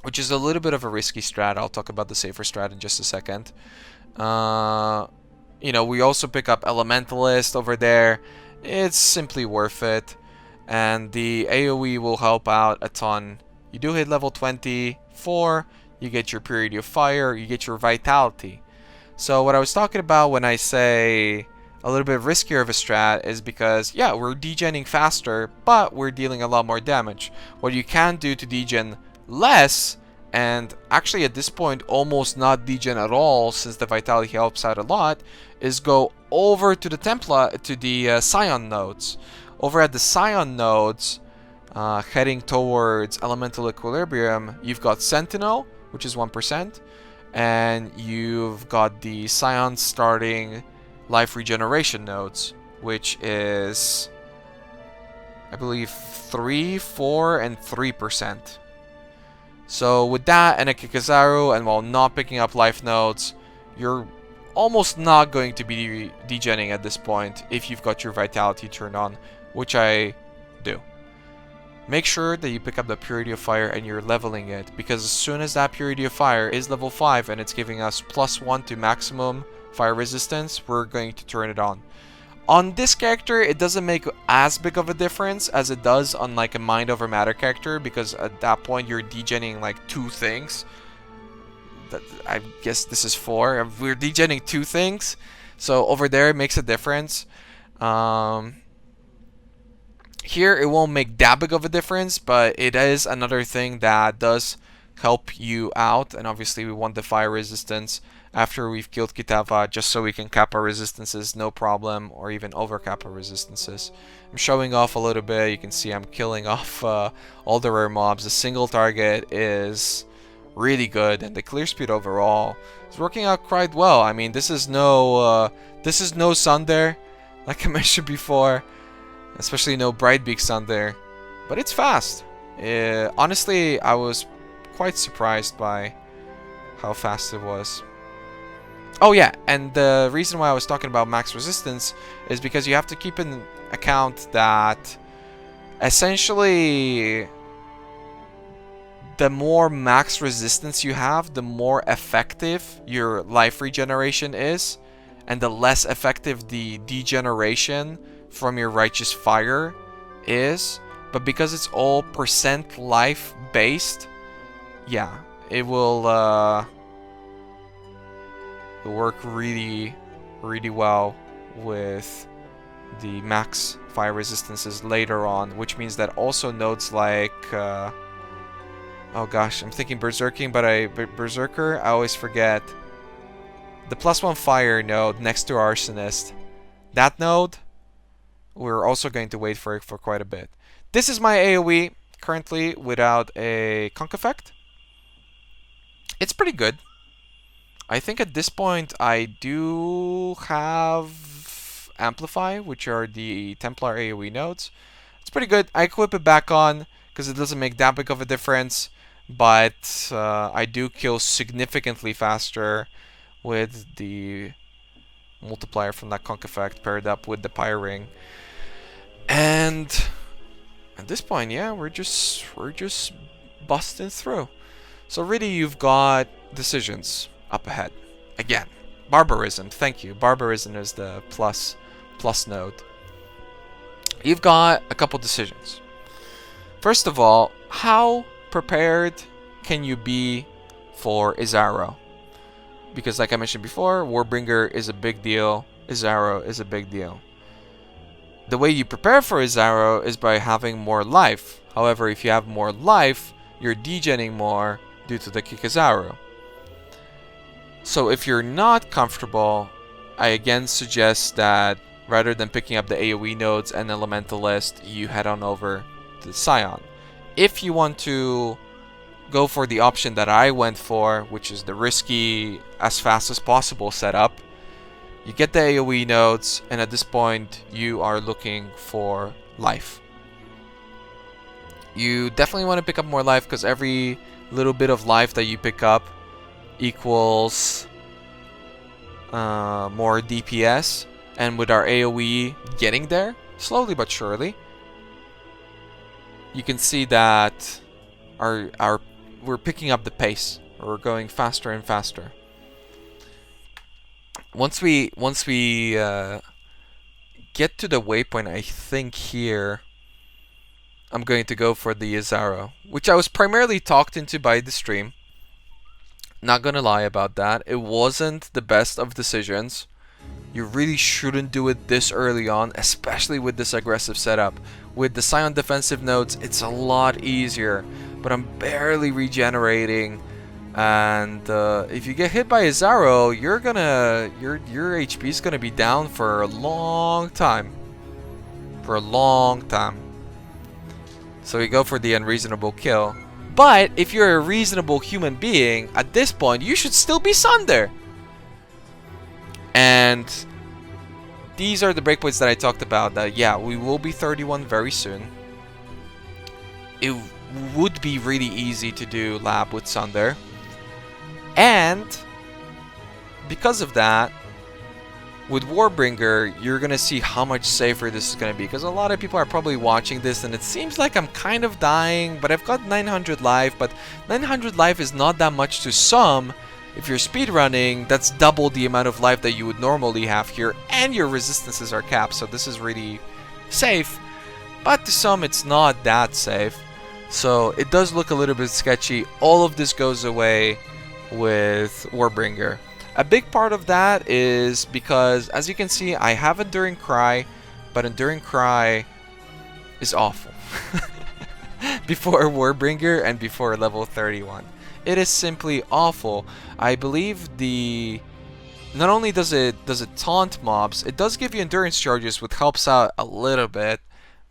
Speaker 1: which is a little bit of a risky strat. I'll talk about the safer strat in just a second. You know, we also pick up Elementalist over there. It's simply worth it, and the AoE will help out a ton. You do hit level 24, you get your Purity of Fire, you get your Vitality. So what I was talking about when I say a little bit riskier of a strat is because, yeah, we're degenning faster, but we're dealing a lot more damage. What you can do to degen less, and actually at this point almost not degen at all, since the Vitality helps out a lot, is go over to the Scion nodes. Over at the Scion nodes, heading towards Elemental Equilibrium, you've got Sentinel, which is 1%, and you've got the Scion starting life regeneration nodes, which is, I believe, 3, 4, and 3%. So with that and a Kikazaru, and while not picking up life nodes, you're almost not going to be degenning at this point if you've got your Vitality turned on, which I do. Make sure that you pick up the Purity of Fire and you're leveling it, because as soon as that Purity of Fire is level 5 and it's giving us +1 to maximum fire resistance, we're going to turn it on. On this character, it doesn't make as big of a difference as it does on like a Mind Over Matter character, because at that point you're degenning like 2 things. I guess this is 4. We're degenning 2 things, so over there it makes a difference. Here it won't make that big of a difference, but it is another thing that does help you out, and obviously we want the fire resistance after we've killed Kitava, just so we can cap our resistances, no problem, or even overcap our resistances. I'm showing off a little bit. You can see I'm killing off all the rare mobs. The single target is really good, and the clear speed overall is working out quite well. I mean, this is no Sunder, like I mentioned before, especially no Brightbeak Sunder, but it's fast. Honestly, I was quite surprised by how fast it was. Oh yeah, and the reason why I was talking about max resistance is because you have to keep in account that essentially the more max resistance you have, the more effective your life regeneration is, and the less effective the degeneration from your Righteous Fire is. But because it's all percent life based, yeah, it will work really well with the max fire resistances later on, which means that also nodes like oh gosh, I'm thinking Berserking, but Berserker, I always forget. The +1 fire node next to Arsonist. That node, we're also going to wait for it for quite a bit. This is my AoE currently without a conk effect. It's pretty good. I think at this point I do have Amplify, which are the Templar AoE nodes. It's pretty good. I equip it back on because it doesn't make that big of a difference, but I do kill significantly faster with the multiplier from that conk effect paired up with the Pyre Ring. And at this point, yeah, we're just busting through. So really, you've got decisions up ahead. Again, Barbarism. Thank you. Barbarism is the plus node. You've got a couple decisions. First of all, how prepared can you be for Izaro? Because like I mentioned before, Warbringer is a big deal. Izaro is a big deal. The way you prepare for Izaro is by having more life. However, if you have more life, you're degenning more due to the Kikizaro. So if you're not comfortable, I again suggest that rather than picking up the AoE nodes and Elementalist, you head on over to Scion. If you want to go for the option that I went for, which is the risky, as fast as possible setup, you get the AoE nodes, and at this point, you are looking for life. You definitely want to pick up more life, because every little bit of life that you pick up equals more DPS, and with our AoE getting there, slowly but surely, you can see that we're picking up the pace. We're going faster and faster. Once we get to the waypoint, I think here I'm going to go for the Izaro, which I was primarily talked into by the stream. Not gonna lie about that. It wasn't the best of decisions. You really shouldn't do it this early on, especially with this aggressive setup. With the Scion defensive nodes, it's a lot easier, but I'm barely regenerating. And if you get hit by Izaro, your HP is gonna be down for a long time. So we go for the unreasonable kill. But if you're a reasonable human being, at this point, you should still be Sunder. And these are the breakpoints that I talked about. That yeah, we will be 31 very soon. It would be really easy to do lab with Sunder. And because of that, with Warbringer, you're going to see how much safer this is going to be. Because a lot of people are probably watching this and it seems like I'm kind of dying, but I've got 900 life. But 900 life is not that much to some. If you're speedrunning, that's double the amount of life that you would normally have here. And your resistances are capped, so this is really safe. But to some, it's not that safe. So it does look a little bit sketchy. All of this goes away with Warbringer. A big part of that is because, as you can see, I have Enduring Cry, but Enduring Cry is awful. Before Warbringer and before level 31. It is simply awful. I believe the... Not only does it taunt mobs, it does give you endurance charges, which helps out a little bit.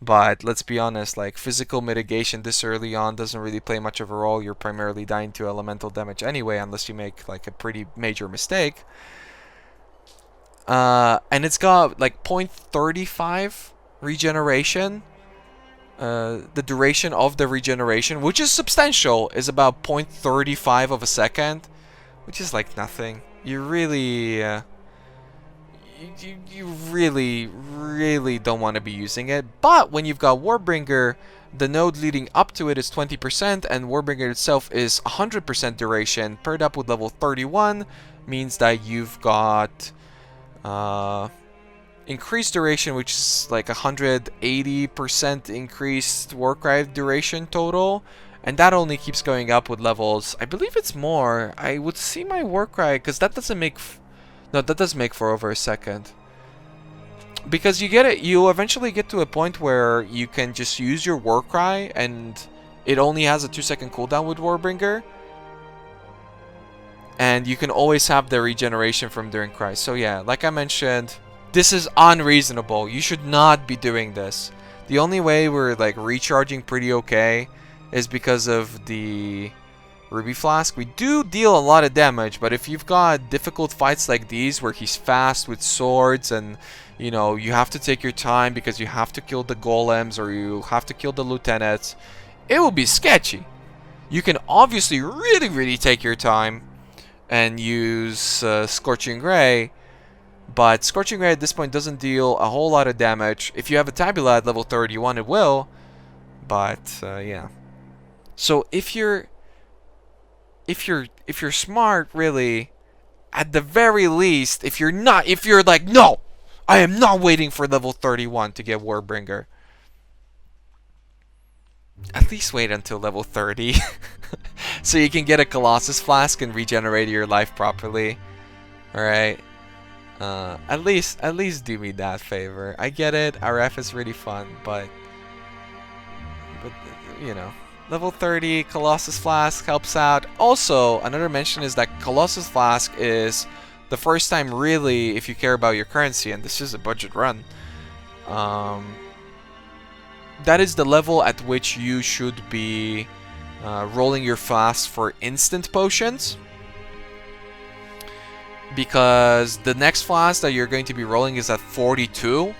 Speaker 1: But let's be honest, like, physical mitigation this early on doesn't really play much of a role. You're primarily dying to elemental damage anyway, unless you make like a pretty major mistake. And it's got like 0.35 regeneration. The duration of the regeneration, which is substantial, is about 0.35 of a second, which is like nothing. You really, you really don't want to be using it. But when you've got Warbringer, the node leading up to it is 20%, and Warbringer itself is 100% duration. Paired up with level 31 means that you've got increased duration, which is like 180% increased Warcry duration total. And that only keeps going up with levels. I believe it's more. I would see my Warcry, because that doesn't make... No, that does make for over a second. Because you get it, you eventually get to a point where you can just use your Warcry, and it only has a 2-second cooldown with Warbringer. And you can always have the regeneration from during Cry. So yeah, like I mentioned, this is unreasonable. You should not be doing this. The only way we're like recharging pretty okay is because of the Ruby Flask. We do deal a lot of damage, but if you've got difficult fights like these where he's fast with swords and, you know, you have to take your time because you have to kill the golems or you have to kill the lieutenants, it will be sketchy. You can obviously really take your time and use Scorching Ray, but Scorching Ray at this point doesn't deal a whole lot of damage. If you have a Tabula at level 31, it will, but yeah. So if you're smart, really, at the very least, if you're like, no, I am not waiting for level 31 to get Warbringer. At least wait until level 30 so you can get a Colossus Flask and regenerate your life properly. Alright. At least do me that favor. I get it, RF is really fun, but you know, level 30 Colossus Flask helps out. Also, another mention is that Colossus Flask is the first time really, if you care about your currency, and this is a budget run, that is the level at which you should be rolling your flask for instant potions. Because the next flask that you're going to be rolling is at 42.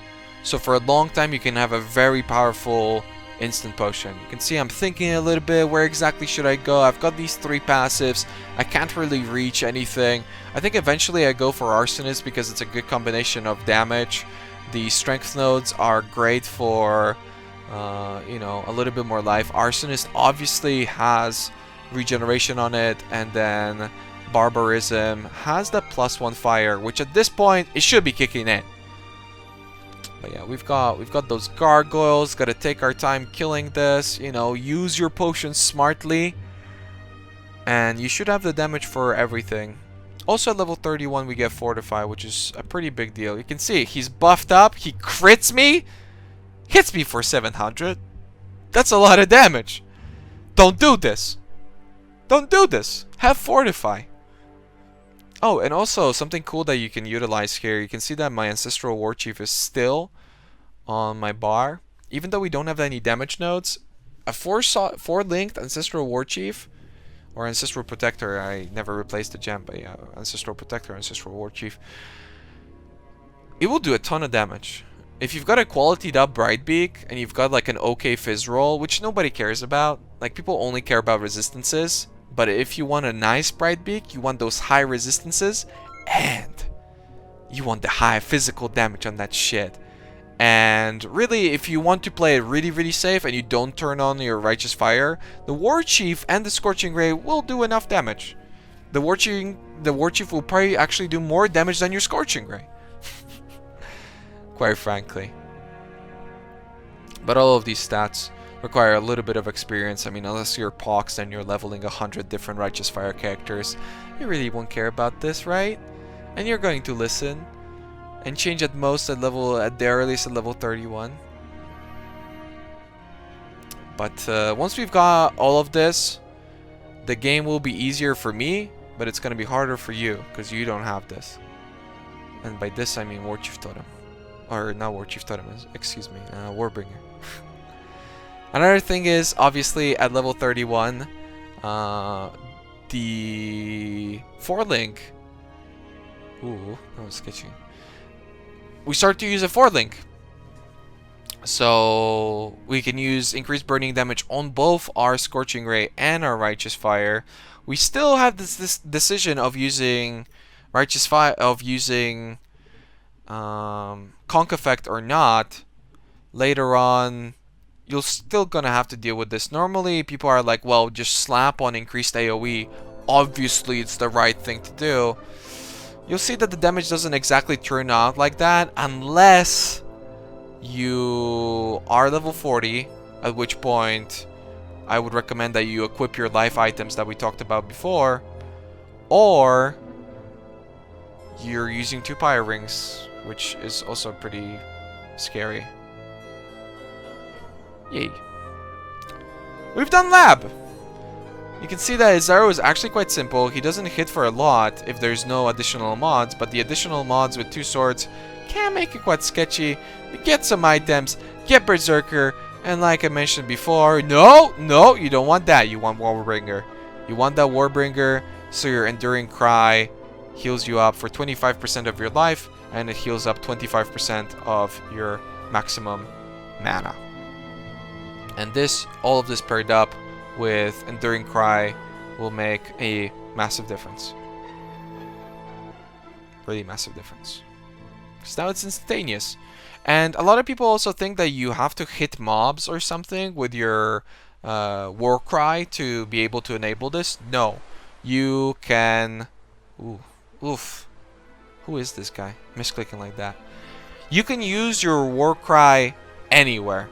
Speaker 1: So for a long time you can have a very powerful instant potion. You can see I'm thinking a little bit, where exactly should I go? I've got these 3 passives. I can't really reach anything. I think eventually I go for Arsonist because it's a good combination of damage. The strength nodes are great for, you know, a little bit more life. Arsonist obviously has regeneration on it, and then Barbarism has the +1 fire, which at this point it should be kicking in. But yeah, we've got those gargoyles. Got to take our time killing this. You know, use your potions smartly, and you should have the damage for everything. Also at level 31 we get Fortify, which is a pretty big deal. You can see he's buffed up. He crits me, hits me for 700. That's a lot of damage. Don't do this. Don't do this. Have Fortify. Oh, and also something cool that you can utilize here. You can see that my Ancestral Warchief is still on my bar. Even though we don't have any damage nodes, a 4-linked Ancestral Warchief, or Ancestral Protector, I never replaced the gem, but yeah, Ancestral Protector, Ancestral Warchief, it will do a ton of damage. If you've got a qualityed up Brightbeak, and you've got like an okay Fizz roll, which nobody cares about, like people only care about resistances, but if you want a nice Brightbeak, you want those high resistances, and you want the high physical damage on that shit. And really, if you want to play it really safe and you don't turn on your Righteous Fire, the Warchief and the Scorching Ray will do enough damage. The Warchief will probably actually do more damage than your Scorching Ray. Quite frankly. But all of these stats require a little bit of experience. I mean, unless you're Pox and you're leveling 100 different Righteous Fire characters, you really won't care about this, right? And you're going to listen and change at most at the earliest at level 31. But once we've got all of this, the game will be easier for me, but it's going to be harder for you because you don't have this. And by this I mean War Chief Totem. Or not War Chief Totem, excuse me, Warbringer. Another thing is, obviously, at level 31, the 4-link... Ooh, that was sketchy. We start to use a 4-link. So we can use increased burning damage on both our Scorching Ray and our Righteous Fire. We still have this decision of using Righteous Fire, of using Conk Effect or not. Later on, you're still gonna have to deal with this. Normally, people are like, well, just slap on increased AoE. Obviously, it's the right thing to do. You'll see that the damage doesn't exactly turn out like that unless you are level 40, at which point I would recommend that you equip your life items that we talked about before, or you're using 2 Pyre Rings, which is also pretty scary. Yay. We've done Lab! You can see that his arrow is actually quite simple. He doesn't hit for a lot if there's no additional mods, but the additional mods with 2 swords can make it quite sketchy. You get some items, get Berserker, and like I mentioned before, no, you don't want that. You want Warbringer. You want that Warbringer, so your Enduring Cry heals you up for 25% of your life, and it heals up 25% of your maximum mana. And this, all of this paired up with Enduring Cry will make a massive difference. Really massive difference. Because now it's instantaneous. And a lot of people also think that you have to hit mobs or something with your War Cry to be able to enable this. No. You can... Ooh. Oof. Who is this guy? Misclicking like that. You can use your War Cry anywhere.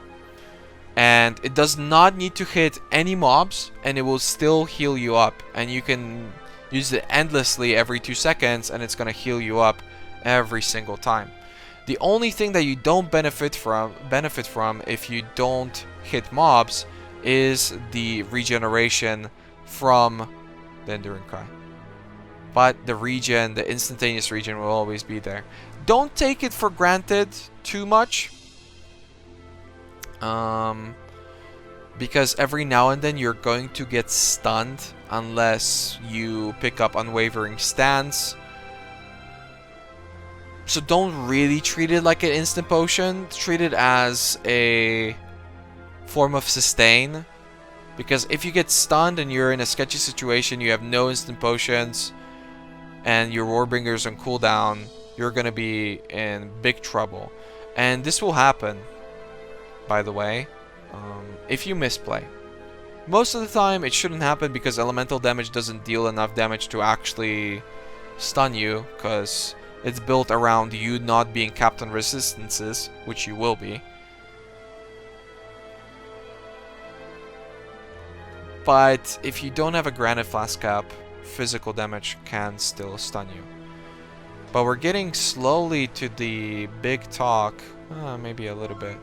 Speaker 1: And it does not need to hit any mobs, and it will still heal you up. And you can use it endlessly every 2 seconds, and it's going to heal you up every single time. The only thing that you don't benefit from if you don't hit mobs is the regeneration from the Enduring Cry. But the regen, the instantaneous regen, will always be there. Don't take it for granted too much. Because every now and then you're going to get stunned unless you pick up Unwavering Stance. So don't really treat it like an instant potion. Treat it as a form of sustain. Because if you get stunned and you're in a sketchy situation, you have no instant potions, and your Warbringer's on cooldown, you're going to be in big trouble. And this will happen, by the way, if you misplay. Most of the time it shouldn't happen because elemental damage doesn't deal enough damage to actually stun you, because it's built around you not being capped on resistances, which you will be. But if you don't have a Granite Flask cap, physical damage can still stun you. But we're getting slowly to the big talk. Maybe a little bit.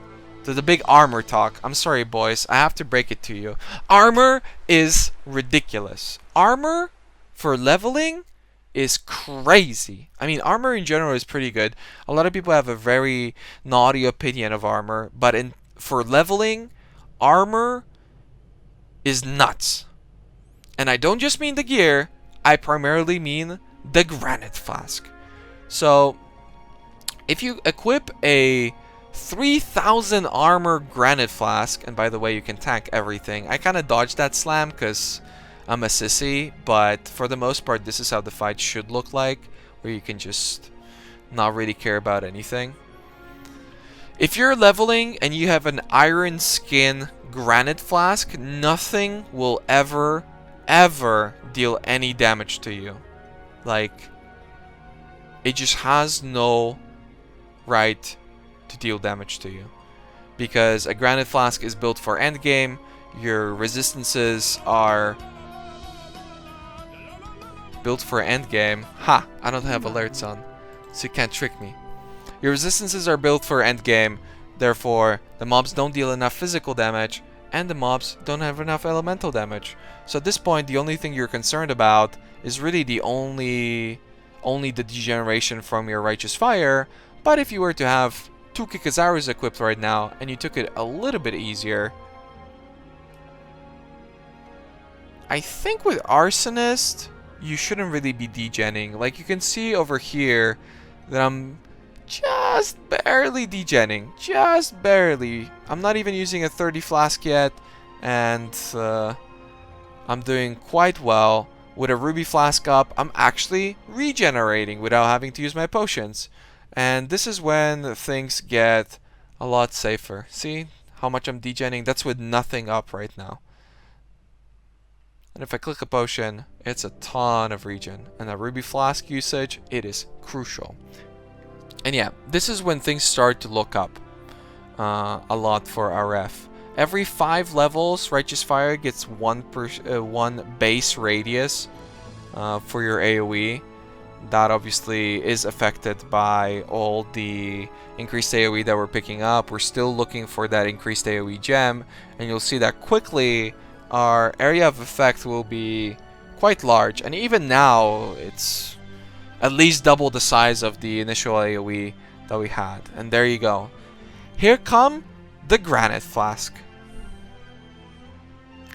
Speaker 1: To the big armor talk. I'm sorry, boys. I have to break it to you. Armor is ridiculous. Armor for leveling is crazy. I mean, armor in general is pretty good. A lot of people have a very naughty opinion of armor, but for leveling, armor is nuts. And I don't just mean the gear, I primarily mean the Granite Flask. So, if you equip a 3000 armor Granite Flask, and by the way, you can tank everything. I kind of dodged that slam because I'm a sissy, but for the most part, this is how the fight should look like, where you can just not really care about anything. If you're leveling and you have an Iron Skin Granite Flask, nothing will ever deal any damage to you. Like, it just has no right to deal damage to you. Because a Granite Flask is built for endgame, your resistances are built for endgame. Ha! I don't have alerts on, so you can't trick me. Your resistances are built for endgame, therefore the mobs don't deal enough physical damage, and the mobs don't have enough elemental damage. So at this point, the only thing you're concerned about is really only the degeneration from your Righteous Fire. But if you were to have 2 Kikazarus equipped right now, and you took it a little bit easier, I think with Arsonist, you shouldn't really be degenning. Like, you can see over here that I'm just barely degenning. Just barely. I'm not even using a 30 flask yet, and I'm doing quite well. With a ruby flask up, I'm actually regenerating without having to use my potions. And this is when things get a lot safer. See how much I'm degenning? That's with nothing up right now. And if I click a potion, it's a ton of regen. And that ruby flask usage, it is crucial. And yeah, this is when things start to look up a lot for RF. Every 5 levels, Righteous Fire gets one base radius for your AoE. That obviously is affected by all the increased AoE that we're picking up. We're still looking for that increased AoE gem, and you'll see that quickly our area of effect will be quite large. And even now, it's at least double the size of the initial AoE that we had. And there you go. Here come the Granite Flask.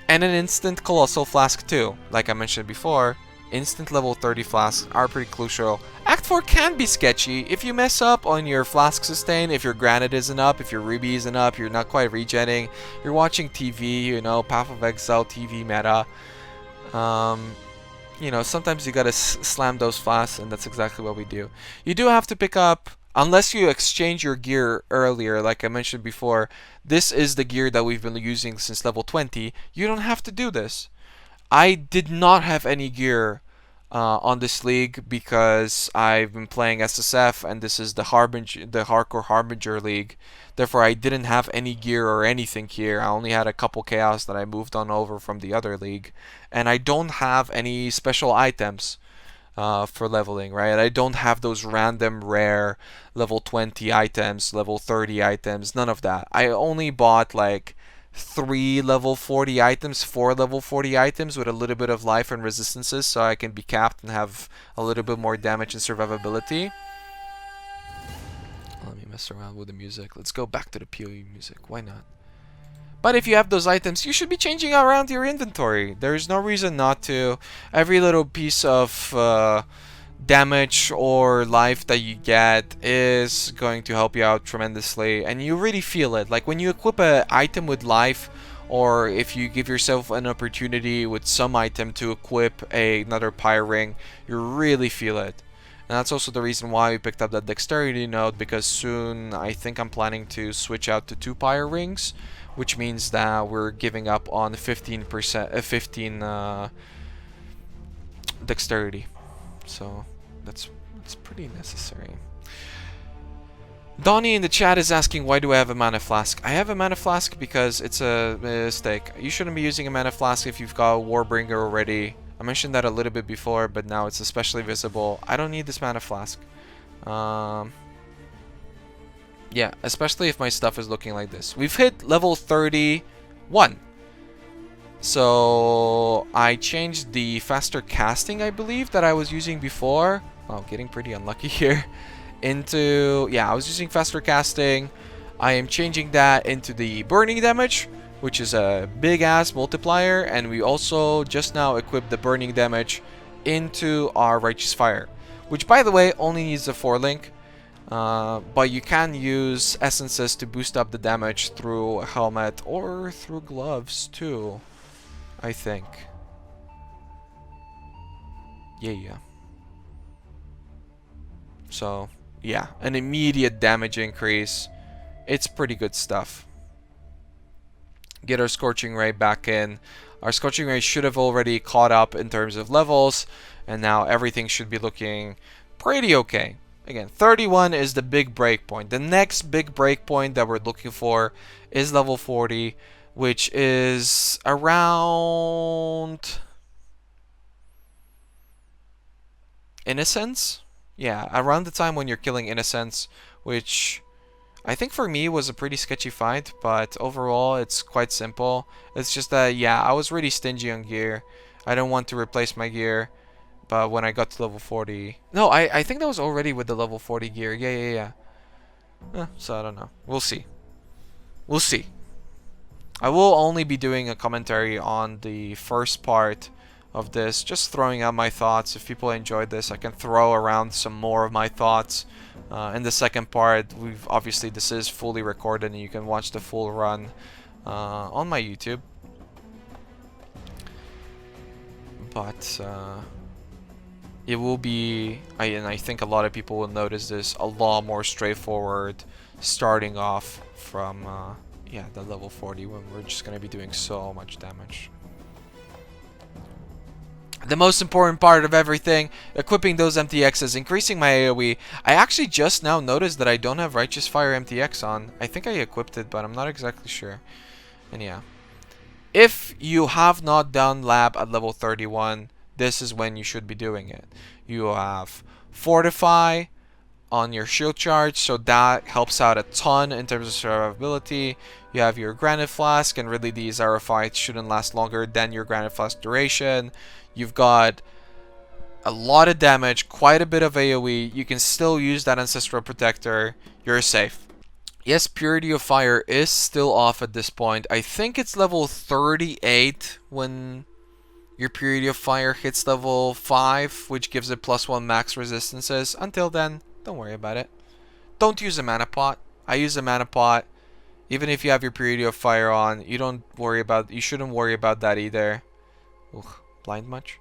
Speaker 1: And an instant Colossal Flask too. Like I mentioned before, instant level 30 flasks are pretty crucial. Act 4 can be sketchy. If you mess up on your flask sustain, if your Granite isn't up, if your Ruby isn't up, you're not quite regenning, you're watching TV, you know, Path of Exile TV meta. You know, sometimes you gotta slam those flasks, and that's exactly what we do. You do have to pick up, unless you exchange your gear earlier, like I mentioned before, this is the gear that we've been using since level 20. You don't have to do this. I did not have any gear on this league because I've been playing SSF, and this is the Hardcore Harbinger League. Therefore, I didn't have any gear or anything here. I only had a couple chaos that I moved on over from the other league. And I don't have any special items for leveling, right? I don't have those random rare level 20 items, level 30 items, none of that. I only bought like 3 level 40 items, 4 level 40 items with a little bit of life and resistances, so I can be capped and have a little bit more damage and survivability. Let me mess around with the music. Let's go back to the PoE music. Why not? But if you have those items, you should be changing around your inventory. There's no reason not to. Every little piece of damage or life that you get is going to help you out tremendously, and you really feel it. Like when you equip an item with life, or if you give yourself an opportunity with some item to equip another Pyre Ring, you really feel it. And that's also the reason why we picked up that dexterity node, because soon I think I'm planning to switch out to 2 Pyre Rings, which means that we're giving up on 15% 15 dexterity. So that's pretty necessary. Donnie in the chat is asking, why do I have a mana flask? I have a mana flask because it's a mistake. You shouldn't be using a mana flask if you've got a Warbringer already. I mentioned that a little bit before, but now it's especially visible. I don't need this mana flask. Yeah, especially if my stuff is looking like this. We've hit level 31. So I changed the faster casting, I believe, that I was using before. Wow, getting pretty unlucky here. Into, yeah, I was using faster casting. I am changing that into the burning damage, which is a big ass multiplier, and we also just now equipped the burning damage into our Righteous Fire, which by the way only needs a 4-link, but you can use essences to boost up the damage through a helmet or through gloves too, I think. Yeah. So yeah, an immediate damage increase. It's pretty good stuff. Get our Scorching Ray back in. Our Scorching Ray should have already caught up in terms of levels, and now everything should be looking pretty okay. Again, 31 is the big breakpoint. The next big breakpoint that we're looking for is level 40, which is around Innocence? Yeah, around the time when you're killing Innocence, which I think for me it was a pretty sketchy fight, but overall it's quite simple. It's just that, yeah, I was really stingy on gear. I don't want to replace my gear, but when I got to level 40... No, I think that was already with the level 40 gear. Yeah. So I don't know. We'll see. We'll see. I will only be doing a commentary on the first part of this, just throwing out my thoughts. If people enjoyed this, I can throw around some more of my thoughts. In the second part, obviously this is fully recorded and you can watch the full run on my YouTube. But it will be, and I think a lot of people will notice this, a lot more straightforward starting off from yeah, the level 40 when we're just going to be doing so much damage. The most important part of everything, equipping those MTXs, increasing my AoE. I actually just now noticed that I don't have Righteous Fire MTX on. I think I equipped it, but I'm not exactly sure. And yeah. If you have not done lab at level 31, this is when you should be doing it. You have Fortify on your shield charge, so that helps out a ton in terms of survivability. You have your Granite Flask, and really these arrow fights shouldn't last longer than your Granite Flask duration. You've got a lot of damage, quite a bit of AoE. You can still use that Ancestral Protector. You're safe. Yes, Purity of Fire is still off at this point. I think it's level 38 when your Purity of Fire hits level 5, which gives it +1 max resistances. Until then, don't worry about it. Don't use a mana pot. I use a mana pot. Even if you have your Purity of Fire on, you shouldn't worry about that either. Ugh, blind much?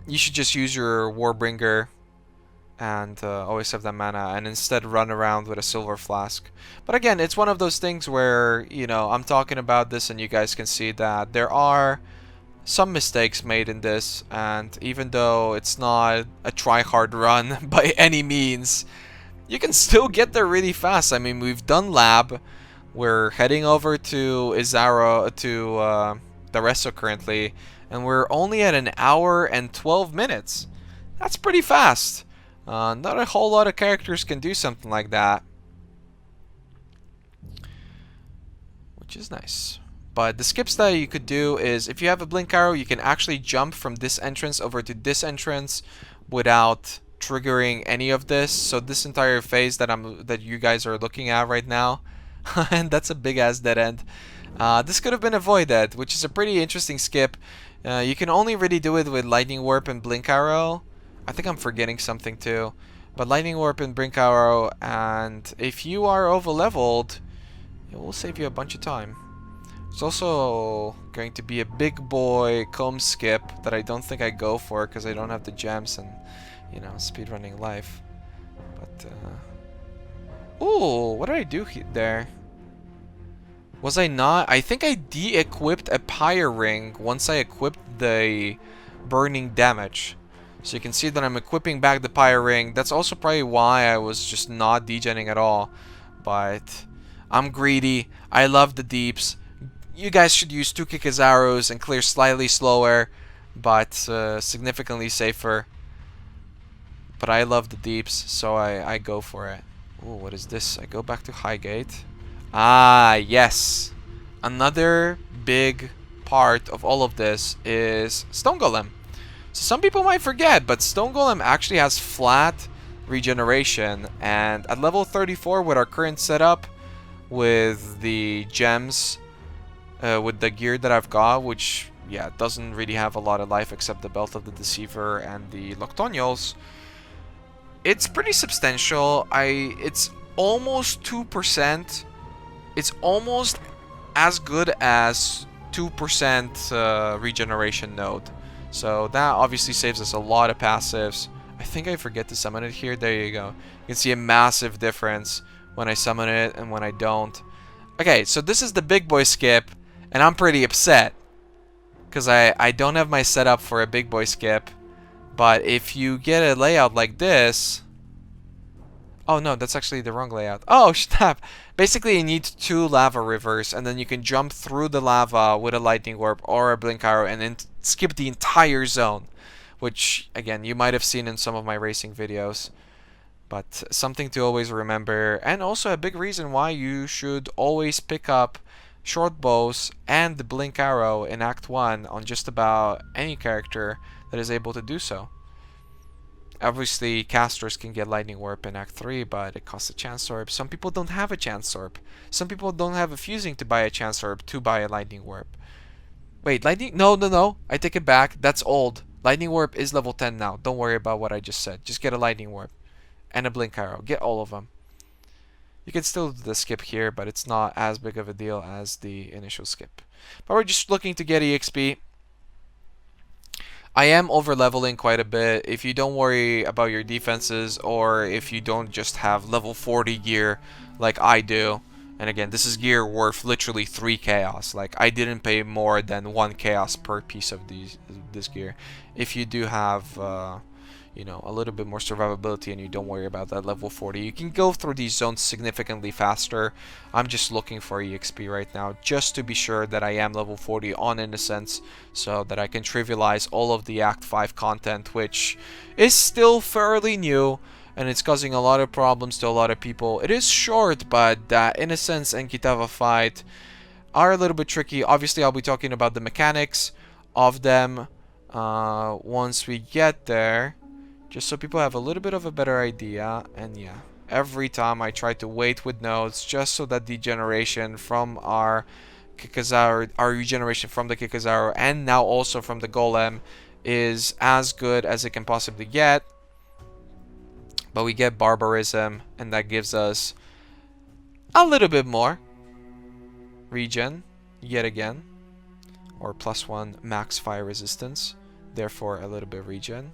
Speaker 1: You should just use your Warbringer and always have that mana, and instead run around with a Silver Flask. But again, it's one of those things where, you know, I'm talking about this and you guys can see that there are some mistakes made in this, and even though it's not a try-hard run by any means, you can still get there really fast. I mean, we've done lab. We're heading over to Izaro, to Dareso currently, and we're only at 1 hour and 12 minutes. That's pretty fast. Not a whole lot of characters can do something like that, which is nice. But the skips that you could do is, if you have a blink arrow, you can actually jump from this entrance over to this entrance without triggering any of this. So this entire phase that you guys are looking at right now, and that's a big ass dead end. This could have been avoided, which is a pretty interesting skip. You can only really do it with Lightning Warp and Blink Arrow. I think I'm forgetting something too. But Lightning Warp and Blink Arrow, and if you are over leveled, it will save you a bunch of time. It's also going to be a big boy comb skip that I don't think I go for because I don't have the gems and, you know, speedrunning life. But, ooh, what did I do there? Was I not? I think I de-equipped a Pyre Ring once I equipped the burning damage. So you can see that I'm equipping back the Pyre Ring. That's also probably why I was just not degenning at all. But I'm greedy. I love the deeps. You guys should use 2 Kika's arrows and clear slightly slower, but significantly safer. But I love the deeps, so I go for it. Ooh, what is this? I go back to Highgate. Ah, yes. Another big part of all of this is Stone Golem. So some people might forget, but Stone Golem actually has flat regeneration. And at level 34 with our current setup, with the gems, with the gear that I've got, which, yeah, doesn't really have a lot of life except the Belt of the Deceiver and the Loctonials, it's pretty substantial. It's almost 2%. It's almost as good as 2% regeneration node. So that obviously saves us a lot of passives. I think I forget to summon it here. There you go. You can see a massive difference when I summon it and when I don't. Okay, so this is the big boy skip, and I'm pretty upset because I don't have my setup for a big boy skip. But if you get a layout like this... Oh no, that's actually the wrong layout. Oh, snap! Basically, you need 2 lava rivers, and then you can jump through the lava with a lightning warp or a blink arrow, and then skip the entire zone. Which, again, you might have seen in some of my racing videos. But something to always remember, and also a big reason why you should always pick up short bows and the blink arrow in Act 1 on just about any character that is able to do so. Obviously, casters can get Lightning Warp in Act 3, but it costs a Chance Orb. Some people don't have a Chance Orb. Some people don't have a fusing to buy a Chance Orb to buy a Lightning Warp. Wait, Lightning... No. I take it back. That's old. Lightning Warp is level 10 now. Don't worry about what I just said. Just get a Lightning Warp. And a Blink Arrow. Get all of them. You can still do the skip here, but it's not as big of a deal as the initial skip. But we're just looking to get EXP. I am over leveling quite a bit. If you don't worry about your defenses, or if you don't just have level 40 gear like I do, and again, this is gear worth literally 3 chaos. Like, I didn't pay more than 1 chaos per piece of this gear. If you do have you know, a little bit more survivability and you don't worry about that level 40, you can go through these zones significantly faster. I'm just looking for EXP right now just to be sure that I am level 40 on Innocence, so that I can trivialize all of the Act 5 content, which is still fairly new and it's causing a lot of problems to a lot of people. It is short, but that Innocence and Kitava fight are a little bit tricky. Obviously, I'll be talking about the mechanics of them once we get there, just so people have a little bit of a better idea. And yeah, every time I try to wait with nodes just so that the generation from our Kikazaru, our regeneration from the Kikazaru, and now also from the Golem, is as good as it can possibly get. But we get Barbarism, and that gives us a little bit more regen, yet again, or +1 max fire resistance, therefore a little bit regen.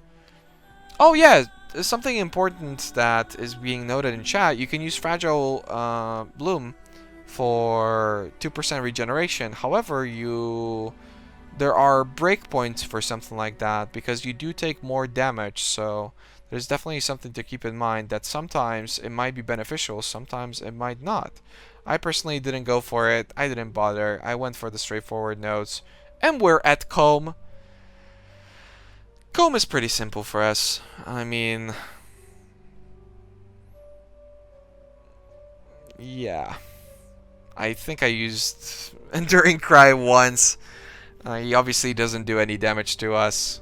Speaker 1: Oh yeah, something important that is being noted in chat, you can use Fragile Bloom for 2% regeneration. However, there are breakpoints for something like that, because you do take more damage, so there's definitely something to keep in mind, that sometimes it might be beneficial, sometimes it might not. I personally didn't go for it, I didn't bother, I went for the straightforward nodes, and we're at Comb. Comb is pretty simple for us. I mean, yeah. I think I used Enduring Cry once. He obviously doesn't do any damage to us.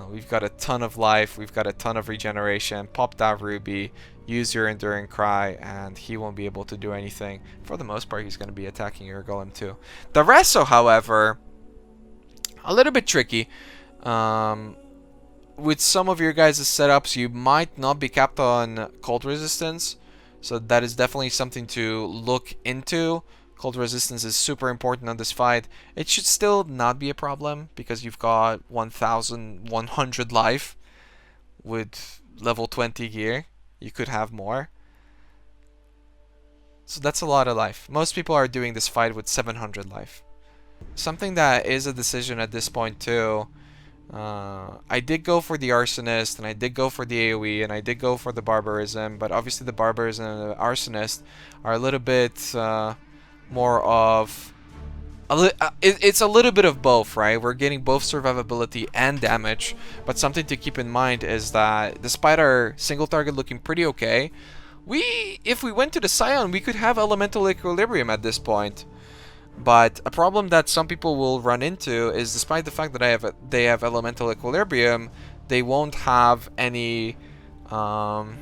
Speaker 1: We've got a ton of life, we've got a ton of regeneration. Pop that Ruby, use your Enduring Cry, and he won't be able to do anything. For the most part, he's going to be attacking your Golem too. The Resto, however, a little bit tricky. With some of your guys' setups, you might not be capped on cold resistance, so that is definitely something to look into. Cold resistance is super important on this fight. It should still not be a problem, because you've got 1100 life with level 20 gear. You could have more, so that's a lot of life. Most people are doing this fight with 700 life. Something that is a decision at this point too. I did go for the Arsonist, and I did go for the AoE, and I did go for the Barbarism, but obviously the Barbarism and the Arsonist are a little bit more of... it's a little bit of both, right? We're getting both survivability and damage, but something to keep in mind is that despite our single target looking pretty okay, if we went to the Scion, we could have Elemental Equilibrium at this point. But a problem that some people will run into is, despite the fact that they have Elemental Equilibrium, they won't have any damage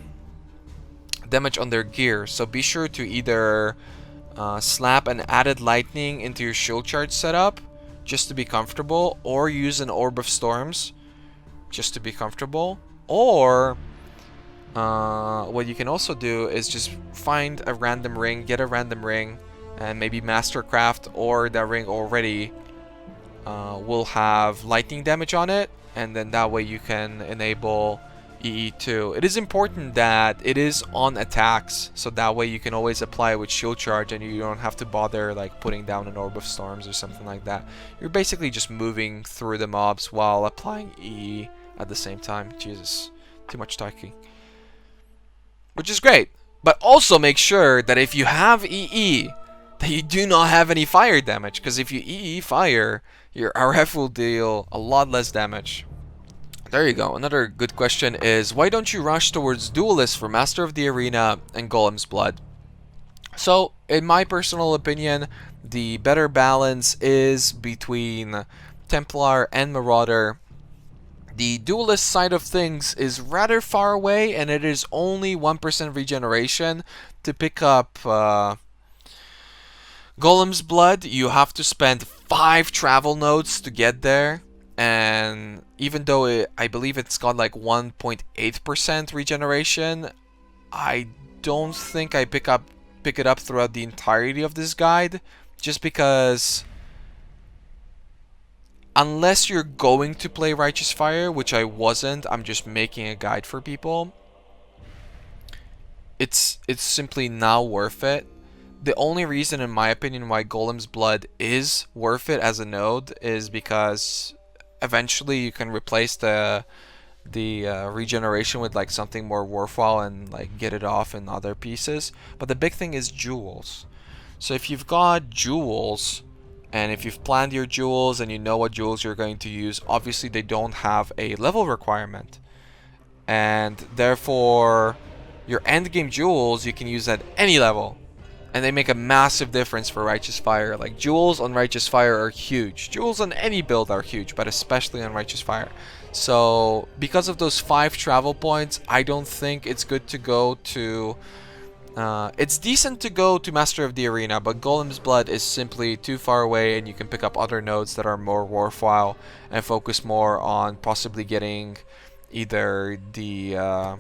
Speaker 1: on their gear. So be sure to either slap an added lightning into your shield charge setup just to be comfortable, or use an Orb of Storms just to be comfortable, or what you can also do is just find a random ring, get a random ring, and maybe Mastercraft, or that ring already will have lightning damage on it, and then that way you can enable EE2. It is important that it is on attacks, so that way you can always apply it with shield charge and you don't have to bother like putting down an Orb of Storms or something like that. You're basically just moving through the mobs while applying EE at the same time. Jesus, too much talking. Which is great, but also make sure that if you have EE, that you do not have any fire damage, because if you EE fire, your RF will deal a lot less damage. There you go. Another good question is, why don't you rush towards Duelist for Master of the Arena and Golem's Blood? So, in my personal opinion, the better balance is between Templar and Marauder. The Duelist side of things is rather far away, and it is only 1% regeneration. To pick up Golem's Blood, you have to spend 5 travel nodes to get there. And even though I believe it's got like 1.8% regeneration, I don't think I pick it up throughout the entirety of this guide, just because unless you're going to play Righteous Fire, which I wasn't, I'm just making a guide for people, it's simply not worth it. The only reason, in my opinion, why Golem's Blood is worth it as a node is because eventually you can replace the regeneration with like something more worthwhile and like get it off in other pieces. But the big thing is jewels. So if you've got jewels, and if you've planned your jewels and you know what jewels you're going to use, obviously they don't have a level requirement, and therefore your endgame jewels you can use at any level, and they make a massive difference for Righteous Fire. Like, jewels on Righteous Fire are huge. Jewels on any build are huge, but especially on Righteous Fire. So, because of those 5 travel points, I don't think it's good to go to... it's decent to go to Master of the Arena, but Golem's Blood is simply too far away, and you can pick up other nodes that are more worthwhile and focus more on possibly getting either the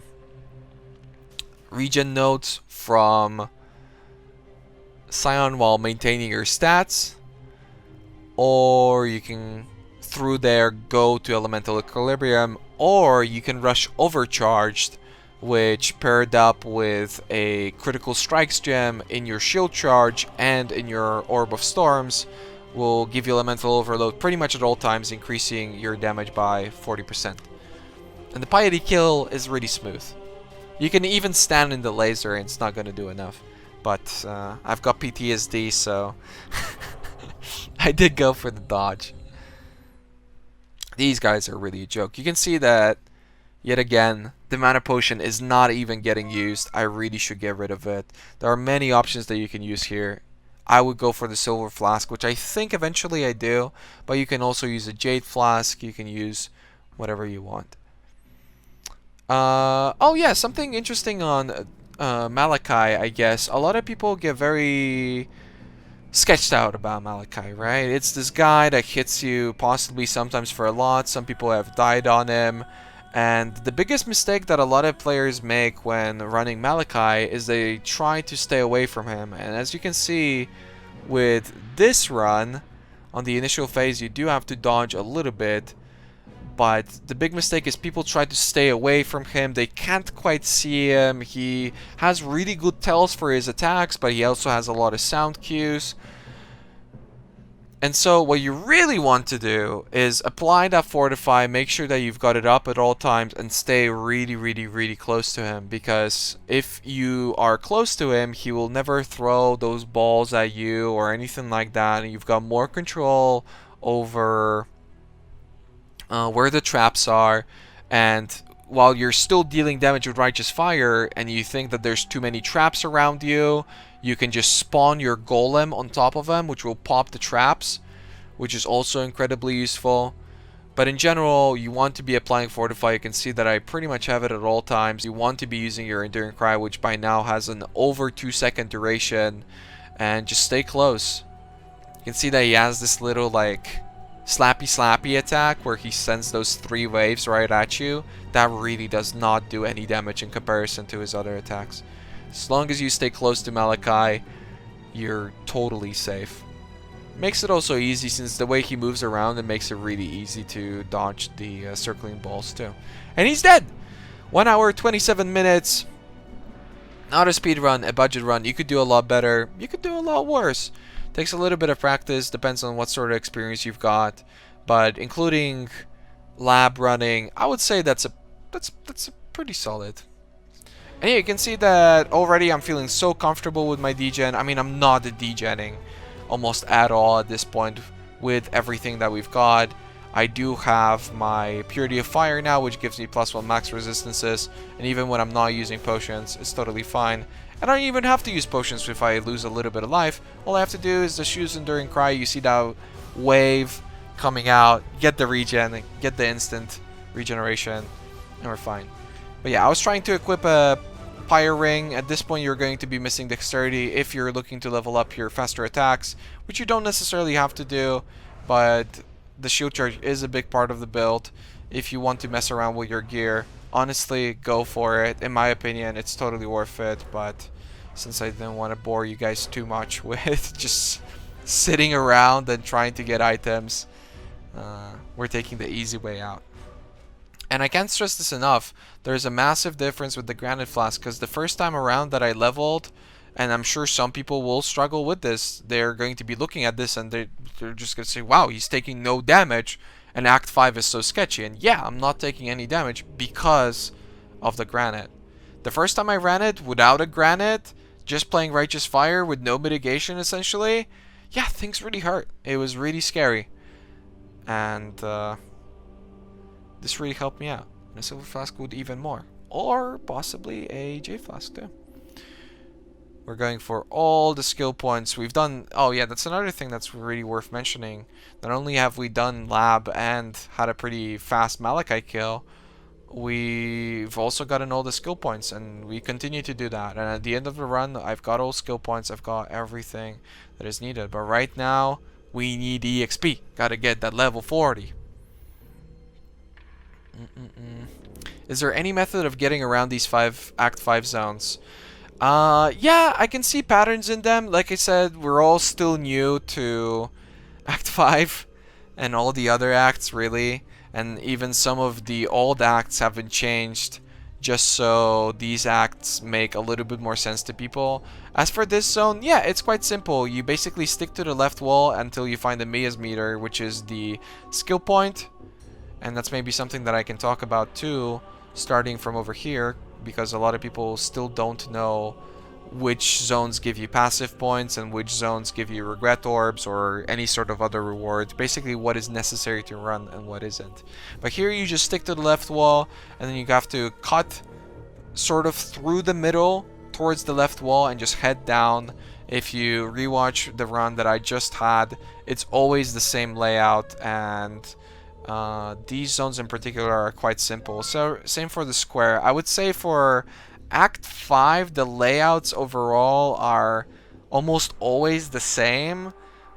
Speaker 1: regen nodes from Scion while maintaining your stats, or you can through there go to Elemental Equilibrium, or you can rush Overcharged, which paired up with a Critical Strikes gem in your shield charge and in your Orb of Storms will give you Elemental Overload pretty much at all times, increasing your damage by 40%. And the Piety kill is really smooth. You can even stand in the laser and it's not going to do enough. But I've got PTSD, so I did go for the dodge. These guys are really a joke. You can see that, yet again, the Mana Potion is not even getting used. I really should get rid of it. There are many options that you can use here. I would go for the Silver Flask, which I think eventually I do. But you can also use a Jade Flask. You can use whatever you want. Oh yeah, something interesting on Malachi, I guess. A lot of people get very sketched out about Malachi, right? It's this guy that hits you possibly sometimes for a lot. Some people have died on him. And the biggest mistake that a lot of players make when running Malachi is they try to stay away from him. And as you can see with this run, on the initial phase you do have to dodge a little bit. But the big mistake is people try to stay away from him. They can't quite see him. He has really good tells for his attacks, but he also has a lot of sound cues. And so what you really want to do is apply that Fortify, make sure that you've got it up at all times, and stay really, really, really close to him. Because if you are close to him, he will never throw those balls at you or anything like that. And you've got more control over where the traps are, and while you're still dealing damage with Righteous Fire and you think that there's too many traps around you, you can just spawn your golem on top of them, which will pop the traps, which is also incredibly useful. But in general, you want to be applying Fortify. You can see that I pretty much have it at all times. You want to be using your Enduring Cry, which by now has an over 2-second duration, and just stay close. You can see that he has this little like slappy attack where he sends those 3 waves right at you. That really does not do any damage in comparison to his other attacks. As long as you stay close to Malachi, you're totally safe. Makes it also easy, since the way he moves around, it makes it really easy to dodge the circling balls too. And he's dead! 1 hour, 27 minutes. Not a speed run, a budget run. You could do a lot better. You could do a lot worse. Takes a little bit of practice, depends on what sort of experience you've got, but including lab running, I would say that's a pretty solid. And yeah, you can see that already I'm feeling so comfortable with my degen. I mean, I'm not degenning almost at all at this point with everything that we've got. I do have my Purity of Fire now, which gives me +1 max resistances, and even when I'm not using potions, it's totally fine. And I don't even have to use potions if I lose a little bit of life. All I have to do is just use Enduring Cry. You see that wave coming out, get the regen, get the instant regeneration, and we're fine. But yeah, I was trying to equip a Pyre Ring. At this point, you're going to be missing Dexterity if you're looking to level up your faster attacks, which you don't necessarily have to do, but the Shield Charge is a big part of the build. If you want to mess around with your gear, honestly, go for it. In my opinion, it's totally worth it, but since I didn't want to bore you guys too much with just sitting around and trying to get items, we're taking the easy way out. And I can't stress this enough, there's a massive difference with the Granite Flask, because the first time around that I leveled, and I'm sure some people will struggle with this, they're going to be looking at this and they're just going to say, wow, he's taking no damage, and Act 5 is so sketchy. And yeah, I'm not taking any damage because of the Granite. The first time I ran it without a Granite, just playing Righteous Fire with no mitigation essentially, yeah, things really hurt. It was really scary. And this really helped me out. And a Silver Flask would even more. Or possibly a J Flask too. We're going for all the skill points. We've done... Oh yeah, that's another thing that's really worth mentioning. Not only have we done Lab and had a pretty fast Malachite kill, we've also gotten all the skill points, and we continue to do that. And at the end of the run, I've got all skill points. I've got everything that is needed. But right now, we need EXP. Gotta get that level 40. Is there any method of getting around these Act 5 zones? Yeah, I can see patterns in them. Like I said, we're all still new to Act 5 and all the other acts, really. And even some of the old acts haven't changed, just so these acts make a little bit more sense to people. As for this zone, yeah, it's quite simple. You basically stick to the left wall until you find the Mia's meter, which is the skill point. And that's maybe something that I can talk about too, starting from over here, because a lot of people still don't know which zones give you passive points and which zones give you regret orbs or any sort of other rewards. Basically what is necessary to run and what isn't. But here you just stick to the left wall, and then you have to cut sort of through the middle towards the left wall and just head down. If you rewatch the run that I just had, it's always the same layout, and these zones in particular are quite simple. So same for the square. I would say for Act 5, the layouts overall are almost always the same,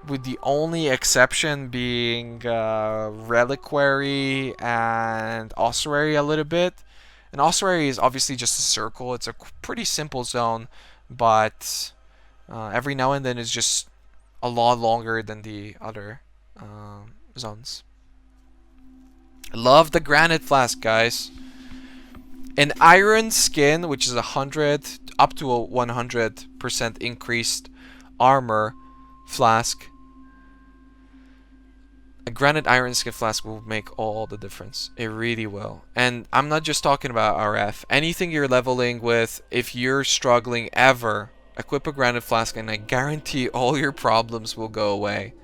Speaker 1: with the only exception being Reliquary and Ossuary a little bit. And Ossuary is obviously just a circle. It's a pretty simple zone, but every now and then it's just a lot longer than the other zones. Love the Granite Flask, guys. An Iron Skin, which is 100 up to a 100% increased armor flask. A Granite Iron Skin flask will make all the difference. It really will. And I'm not just talking about RF. Anything you're leveling with, if you're struggling ever, equip a Granite Flask and I guarantee all your problems will go away.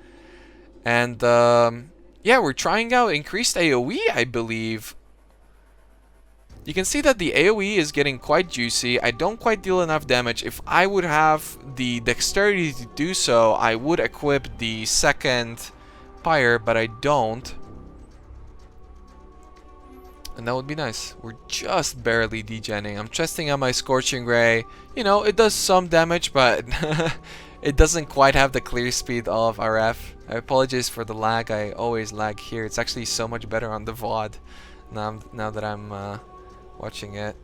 Speaker 1: And yeah, we're trying out increased AoE, I believe. You can see that the AoE is getting quite juicy. I don't quite deal enough damage. If I would have the dexterity to do so, I would equip the second pyre, but I don't. And that would be nice. We're just barely degenning. I'm testing out my Scorching Ray. You know, it does some damage, but it doesn't quite have the clear speed of RF. I apologize for the lag. I always lag here. It's actually so much better on the VOD now that I'm watching it.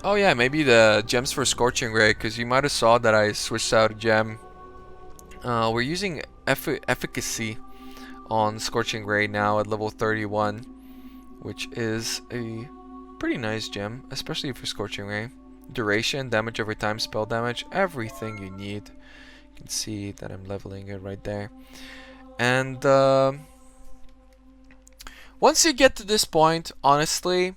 Speaker 1: Oh yeah, maybe the gems for Scorching Ray, because you might have saw that I switched out a gem. We're using efficacy on Scorching Ray now at level 31, which is a pretty nice gem, especially for Scorching Ray. Duration, damage over time, spell damage, everything you need. You can see that I'm leveling it right there. And once you get to this point, honestly,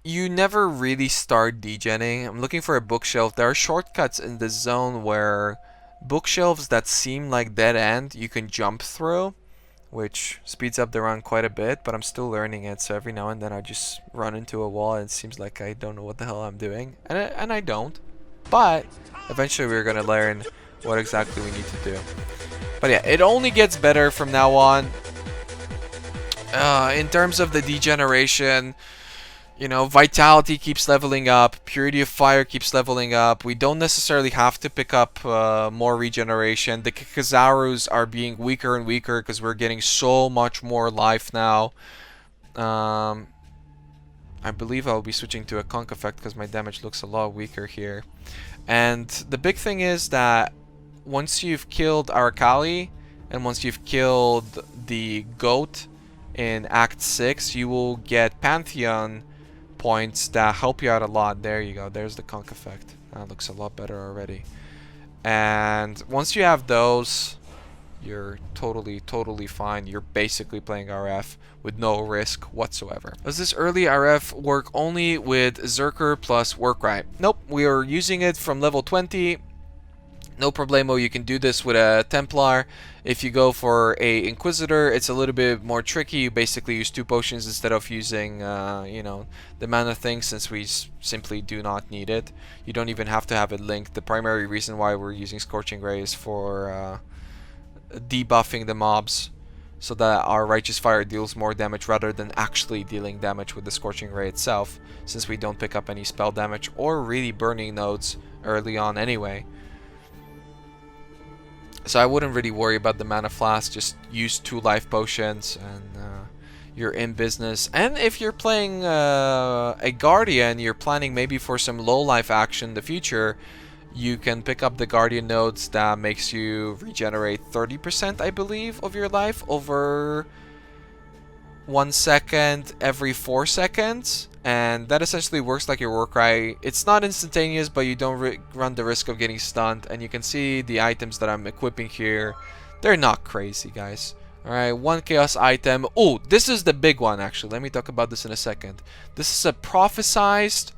Speaker 1: you never really start degenning. I'm looking for a bookshelf. There are shortcuts in this zone where bookshelves that seem like dead end you can jump through, which speeds up the run quite a bit, but I'm still learning it, so every now and then I just run into a wall and it seems like I don't know what the hell I'm doing, and I don't. But eventually we're gonna learn what exactly we need to do. But yeah, it only gets better from now on. In terms of the degeneration, you know, Vitality keeps leveling up, Purity of Fire keeps leveling up. We don't necessarily have to pick up more regeneration. The Kikazarus are being weaker and weaker because we're getting so much more life now. I believe I'll be switching to a Conk effect because my damage looks a lot weaker here. And the big thing is that once you've killed Arcali and once you've killed the goat in Act 6, you will get Pantheon points that help you out a lot. There you go. There's the conk effect. That looks a lot better already. And once you have those, you're totally fine. You're basically playing RF with no risk whatsoever. Does this early RF work only with Berserker plus Workrite? Nope. We are using it from level 20. No problemo. You can do this with a Templar. If you go for a Inquisitor, it's a little bit more tricky. You basically use 2 potions instead of using, you know, the mana thing, since we simply do not need it. You don't even have to have it linked. The primary reason why we're using Scorching Ray is for debuffing the mobs so that our Righteous Fire deals more damage rather than actually dealing damage with the Scorching Ray itself, since we don't pick up any spell damage or really burning nodes early on anyway. So I wouldn't really worry about the mana flask. Just use 2 life potions and you're in business. And if you're playing a Guardian, you're planning maybe for some low life action in the future, you can pick up the Guardian nodes that makes you regenerate 30%, I believe, of your life over 1 second every 4 seconds. And that essentially works like your Workrite. It's not instantaneous, but you don't run the risk of getting stunned. And you can see the items that I'm equipping here. They're not crazy, guys. Alright, 1 chaos item. Oh, this is the big one, actually. Let me talk about this in a second. This is a prophesized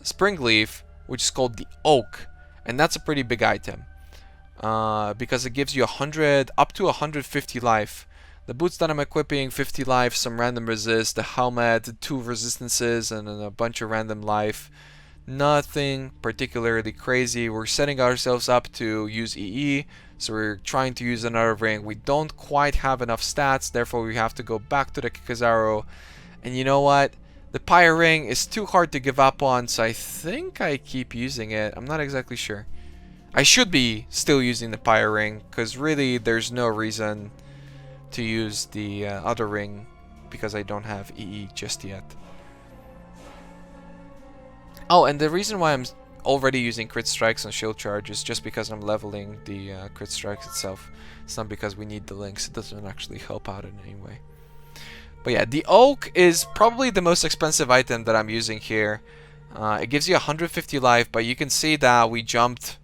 Speaker 1: spring leaf, which is called the Oak. And that's a pretty big item. Because it gives you up to 150 life. The boots that I'm equipping, 50 life, some random resist, the helmet, 2 resistances, and then a bunch of random life. Nothing particularly crazy. We're setting ourselves up to use EE, so we're trying to use another ring. We don't quite have enough stats, therefore we have to go back to the Kikazaru. And you know what? The Pyre Ring is too hard to give up on, so I think I keep using it. I'm not exactly sure. I should be still using the Pyre Ring, because really there's no reason to use the other ring because I don't have EE just yet. Oh, and the reason why I'm already using crit strikes on shield charge is just because I'm leveling the crit strikes itself. It's not because we need the links. It doesn't actually help out in any way. But yeah, the Oak is probably the most expensive item that I'm using here. It gives you 150 life, but you can see that we jumped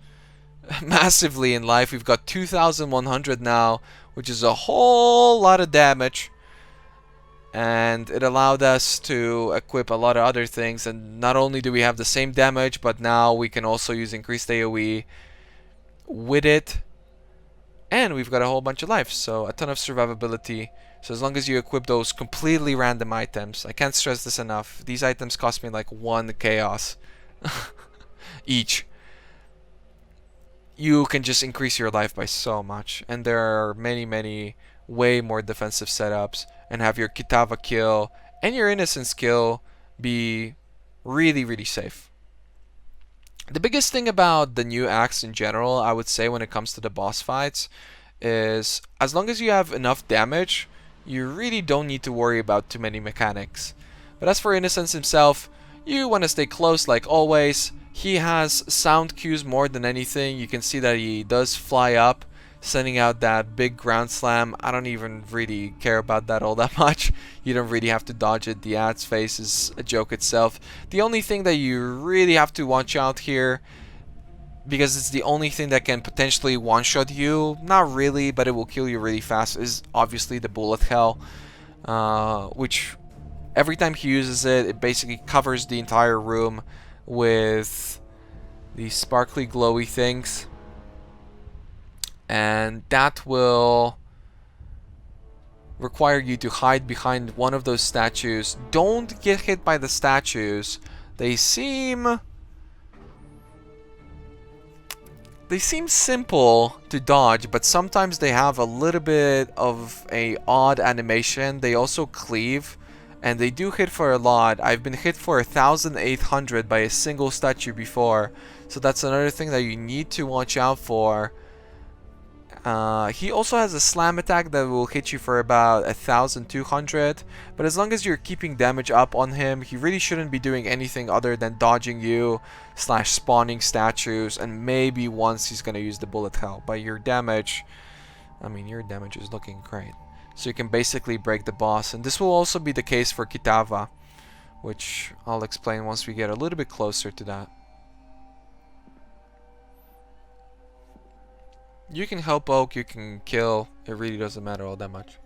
Speaker 1: massively in life. We've got 2,100 now, which is a whole lot of damage. And it allowed us to equip a lot of other things. And not only do we have the same damage, but now we can also use increased AoE with it. And we've got a whole bunch of life, so a ton of survivability. So as long as you equip those completely random items, I can't stress this enough. These items cost me like 1 chaos each. You can just increase your life by so much. And there are many way more defensive setups, and have your Kitava kill and your Innocence kill be really safe. The biggest thing about the new acts in general, I would say, when it comes to the boss fights, is as long as you have enough damage, you really don't need to worry about too many mechanics. But as for Innocence himself, you want to stay close like always. He has sound cues more than anything. You can see that he does fly up, sending out that big ground slam. I don't even really care about that all that much. You don't really have to dodge it. The ad's face is a joke itself. The only thing that you really have to watch out here, because it's the only thing that can potentially one-shot you, not really, but it will kill you really fast, is obviously the Bullet Hell, which every time he uses it, it basically covers the entire room with these sparkly glowy things. and that will require you to hide behind one of those statues. Don't get hit by the statues. They seem simple to dodge, but sometimes they have a little bit of a odd animation. They also cleave, and they do hit for a lot. I've been hit for 1,800 by a single statue before, so that's another thing that you need to watch out for. He also has a slam attack that will hit you for about 1,200, but as long as you're keeping damage up on him, he really shouldn't be doing anything other than dodging you / spawning statues, and maybe once he's gonna use the bullet hell. But your damage, I mean, your damage is looking great. So you can basically break the boss, and this will also be the case for Kitava, which I'll explain once we get a little bit closer to that. You can help Oak, you can kill, it really doesn't matter all that much.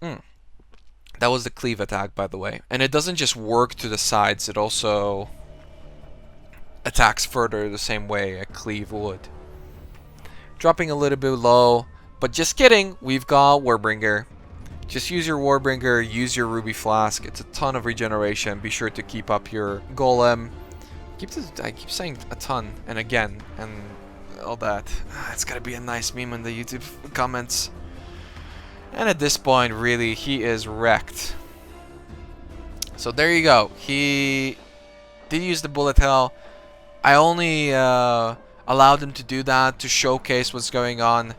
Speaker 1: That was the cleave attack, by the way. And it doesn't just work to the sides, it also attacks further the same way a cleave would. Dropping a little bit low, but just kidding, we've got Warbringer. Just use your Warbringer, use your Ruby Flask, it's a ton of regeneration. Be sure to keep up your Golem. I keep saying a ton and again and all that. It's gotta be a nice meme in the YouTube comments. And at this point, really, he is wrecked. So there you go. He did use the bullet hell. I only allowed him to do that to showcase what's going on.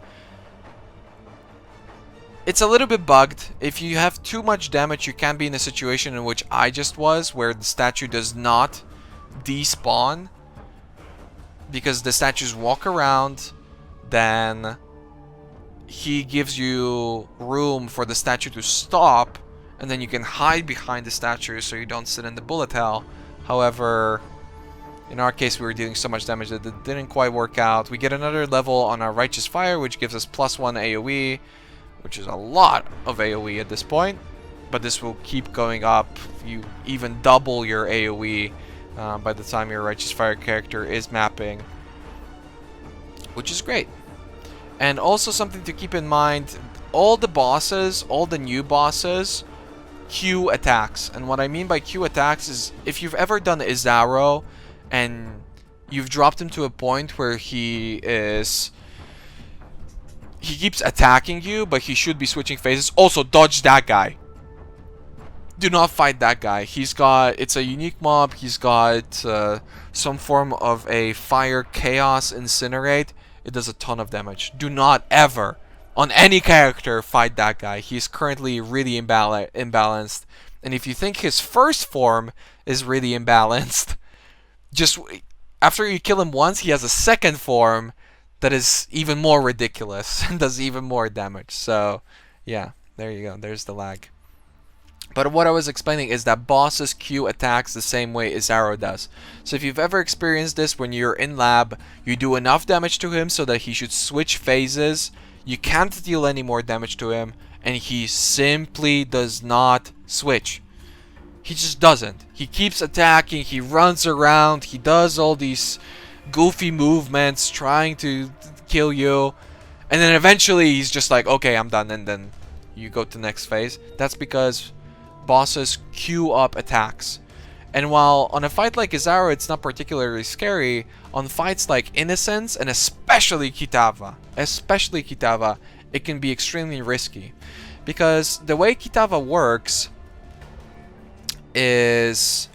Speaker 1: It's a little bit bugged. If you have too much damage, you can be in a situation in which I just was, where the statue does not despawn because the statues walk around, then he gives you room for the statue to stop, and then you can hide behind the statue so you don't sit in the bullet hell. However, in our case, we were dealing so much damage that it didn't quite work out. We get another level on our Righteous Fire, which gives us +1 AoE, which is a lot of AoE at this point, but this will keep going up. You even double your AoE by the time your Righteous Fire character is mapping, which is great. And also something to keep in mind, all the bosses, all the new bosses, Q attacks. And what I mean by Q attacks is, if you've ever done Izaro and you've dropped him to a point where he keeps attacking you, but he should be switching phases. Also, dodge that guy. Do not fight that guy. It's a unique mob. He's got some form of a fire chaos incinerate. It does a ton of damage. Do not ever, on any character, fight that guy. He's currently really imbalanced. And if you think his first form is really imbalanced, just after you kill him once, he has a second form that is even more ridiculous and does even more damage. So, yeah, there you go. There's the lag. But what I was explaining is that bosses Q attacks the same way Izaro does. So if you've ever experienced this, when you're in lab, you do enough damage to him so that he should switch phases. You can't deal any more damage to him, and he simply does not switch. He just doesn't. He keeps attacking, he runs around, he does all these goofy movements trying to kill you, and then eventually he's just like, okay, I'm done, and then you go to the next phase. That's because bosses queue up attacks. And while on a fight like Izaro it's not particularly scary, on fights like Innocence and especially Kitava, it can be extremely risky. Because the way Kitava works is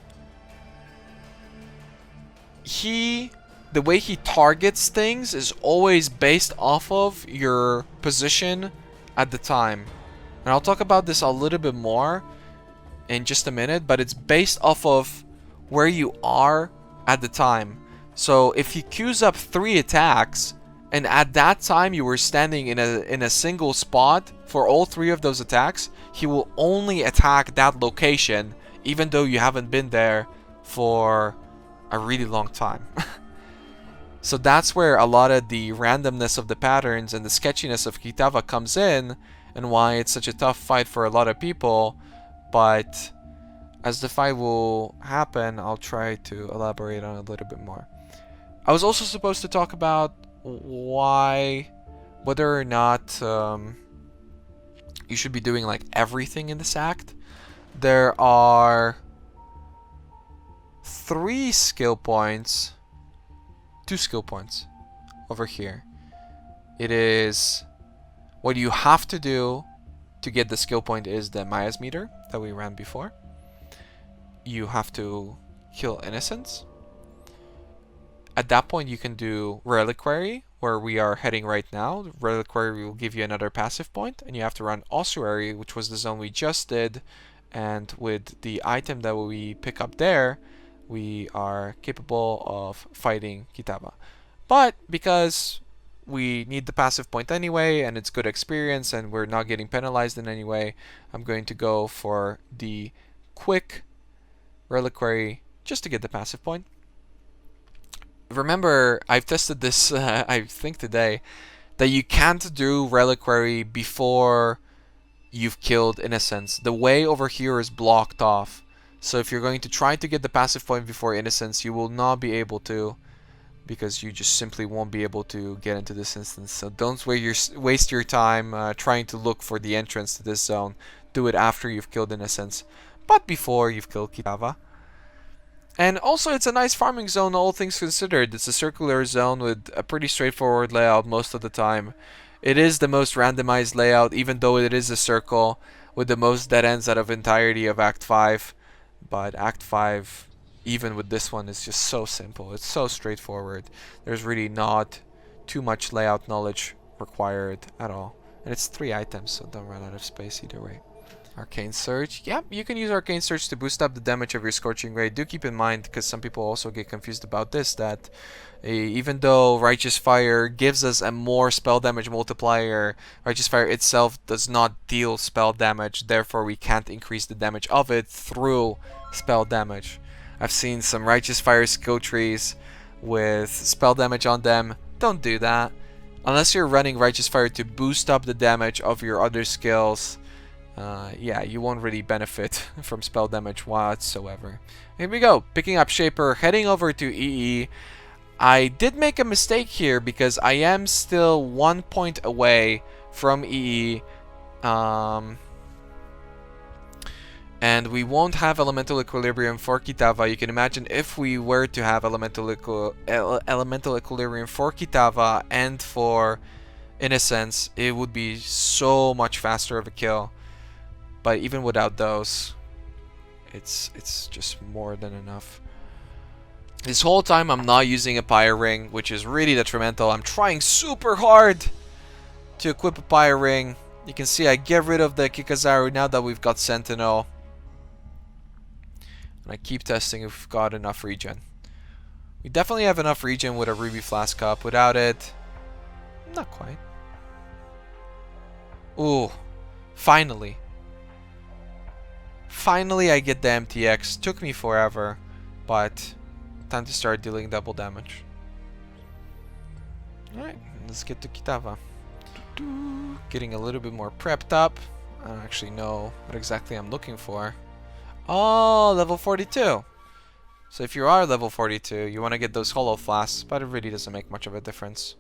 Speaker 1: the way he targets things is always based off of your position at the time. And I'll talk about this a little bit more in just a minute, but it's based off of where you are at the time. So if he queues up 3 attacks, and at that time you were standing in a single spot for all 3 of those attacks, he will only attack that location, even though you haven't been there for a really long time. So that's where a lot of the randomness of the patterns and the sketchiness of Kitava comes in, and why it's such a tough fight for a lot of people. But as the fight will happen, I'll try to elaborate on it a little bit more. I was also supposed to talk about whether or not you should be doing like everything in this act. There are 2 skill points over here. It is what you have to do to get the skill point is the Maya's meter that we ran before. You have to kill innocents. At that point, you can do Reliquary, where we are heading right now. Reliquary will give you another passive point, and you have to run Ossuary, which was the zone we just did. And with the item that we pick up there, we are capable of fighting Kitava. But because we need the passive point anyway, and it's good experience, and we're not getting penalized in any way, I'm going to go for the quick Reliquary just to get the passive point. Remember, I've tested this, I think today, that you can't do Reliquary before you've killed innocents. The way over here is blocked off. So if you're going to try to get the passive point before innocents, you will not be able to, because you just simply won't be able to get into this instance. So don't waste your time trying to look for the entrance to this zone. Do it after you've killed innocents, but before you've killed Kitava. And also, it's a nice farming zone, all things considered. It's a circular zone with a pretty straightforward layout most of the time. It is the most randomized layout, even though it is a circle, with the most dead ends out of entirety of Act 5. But Act 5, even with this one, is just so simple. It's so straightforward. There's really not too much layout knowledge required at all. And it's 3 items, so don't run out of space either way. Arcane Surge. Yep, you can use Arcane Surge to boost up the damage of your Scorching Ray. Do keep in mind, because some people also get confused about this, that even though Righteous Fire gives us a more spell damage multiplier, Righteous Fire itself does not deal spell damage, therefore we can't increase the damage of it through spell damage. I've seen some Righteous Fire skill trees with spell damage on them. Don't do that. Unless you're running Righteous Fire to boost up the damage of your other skills, yeah, you won't really benefit from spell damage whatsoever. Here we go, picking up Shaper, heading over to EE. I did make a mistake here because I am still 1 point away from EE. And we won't have Elemental Equilibrium for Kitava. You can imagine if we were to have Elemental Equilibrium for Kitava and for Innocence, it would be so much faster of a kill. But even without those, it's just more than enough. This whole time I'm not using a Pyre Ring, which is really detrimental. I'm trying super hard to equip a Pyre Ring. You can see I get rid of the Kikazaru now that we've got Sentinel. And I keep testing if we've got enough regen. We definitely have enough regen with a Ruby Flask Cup. Without it, not quite. Ooh, finally. Finally I get the MTX. Took me forever, but time to start dealing double damage. Alright, let's get to Kitava. Getting a little bit more prepped up. I don't actually know what exactly I'm looking for. Oh, level 42. So if you are level 42, you want to get those Hollow Flasks, but it really doesn't make much of a difference.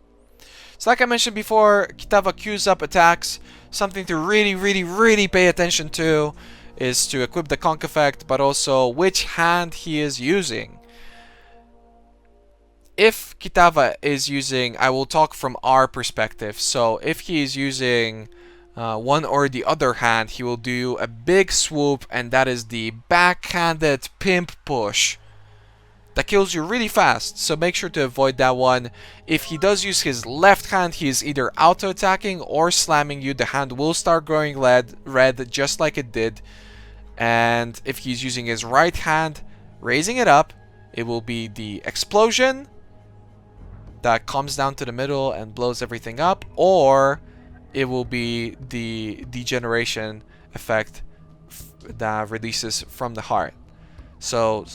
Speaker 1: So like I mentioned before, Kitava queues up attacks. Something to really pay attention to is to equip the Conk effect, but also which hand he is using. If Kitava is using, I will talk from our perspective, so if he is using one or the other hand, he will do a big swoop, and that is the backhanded pimp push. That kills you really fast, so make sure to avoid that one. If he does use his left hand, he is either auto-attacking or slamming you. The hand will start growing red just like it did. And if he's using his right hand, raising it up, it will be the explosion that comes down to the middle and blows everything up, or it will be the degeneration effect that releases from the heart. So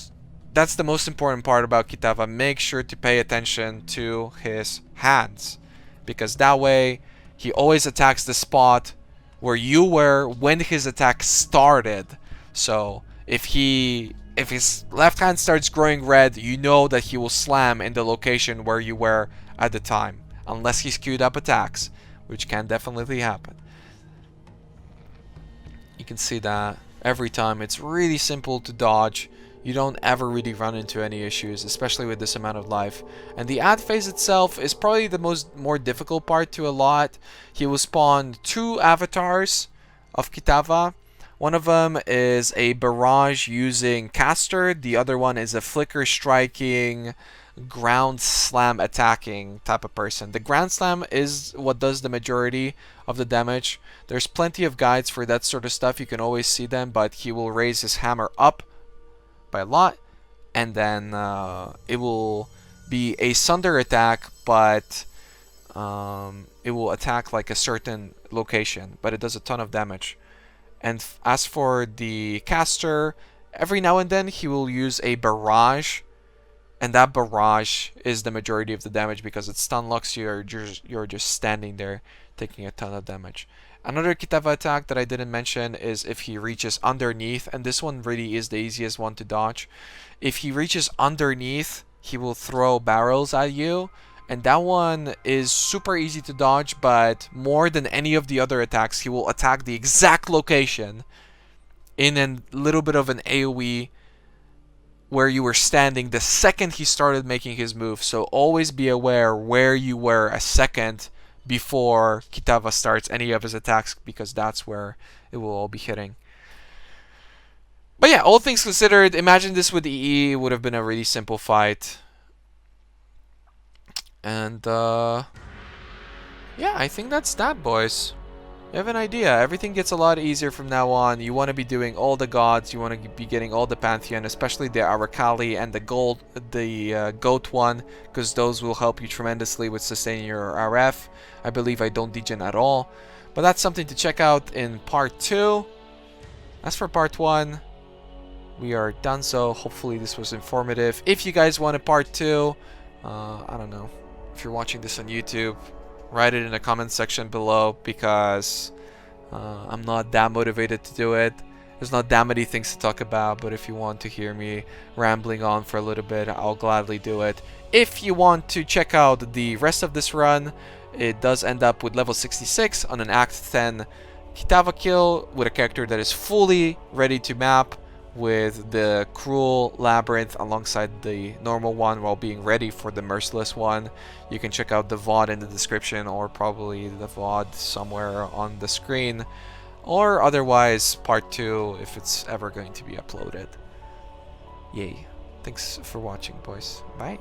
Speaker 1: that's the most important part about Kitava. Make sure to pay attention to his hands, because that way he always attacks the spot where you were when his attack started. So if he if his left hand starts growing red, you know that he will slam in the location where you were at the time. Unless he's queued up attacks, which can definitely happen. You can see that every time. It's really simple to dodge. You don't ever really run into any issues, especially with this amount of life. And the ad phase itself is probably the more difficult part to a lot. He will spawn 2 avatars of Kitava. One of them is a barrage using caster. The other one is a flicker striking, ground slam attacking type of person. The ground slam is what does the majority of the damage. There's plenty of guides for that sort of stuff. You can always see them, but he will raise his hammer up by a lot, and then it will be a sunder attack, but it will attack like a certain location, but it does a ton of damage. And as for the caster, every now and then he will use a barrage, and that barrage is the majority of the damage because it stun locks you. You're just standing there taking a ton of damage. Another Kitava attack that I didn't mention is if he reaches underneath, and this one really is the easiest one to dodge. If he reaches underneath, he will throw barrels at you, and that one is super easy to dodge, but more than any of the other attacks, he will attack the exact location in a little bit of an AoE where you were standing the second he started making his move. So always be aware where you were a second before Kitava starts any of his attacks, because that's where it will all be hitting. But yeah, all things considered, imagine this with EE, it would have been a really simple fight. And yeah, I think that's that, boys. You have an idea. Everything gets a lot easier from now on. You want to be doing all the gods. You want to be getting all the Pantheon, especially the Arakali and the Goat one, because those will help you tremendously with sustaining your RF. I believe I don't degen at all. But that's something to check out in part 2. As for part 1, we are done. So hopefully this was informative. If you guys want a part 2, I don't know. If you're watching this on YouTube, write it in the comment section below, because I'm not that motivated to do it. There's not that many things to talk about, but if you want to hear me rambling on for a little bit, I'll gladly do it. If you want to check out the rest of this run, it does end up with level 66 on an Act 10 Kitava kill with a character that is fully ready to map, with the Cruel Labyrinth alongside the normal one while being ready for the Merciless one. You can check out the VOD in the description, or probably the VOD somewhere on the screen, or otherwise part 2 if it's ever going to be uploaded. Yay. Thanks for watching, boys. Bye.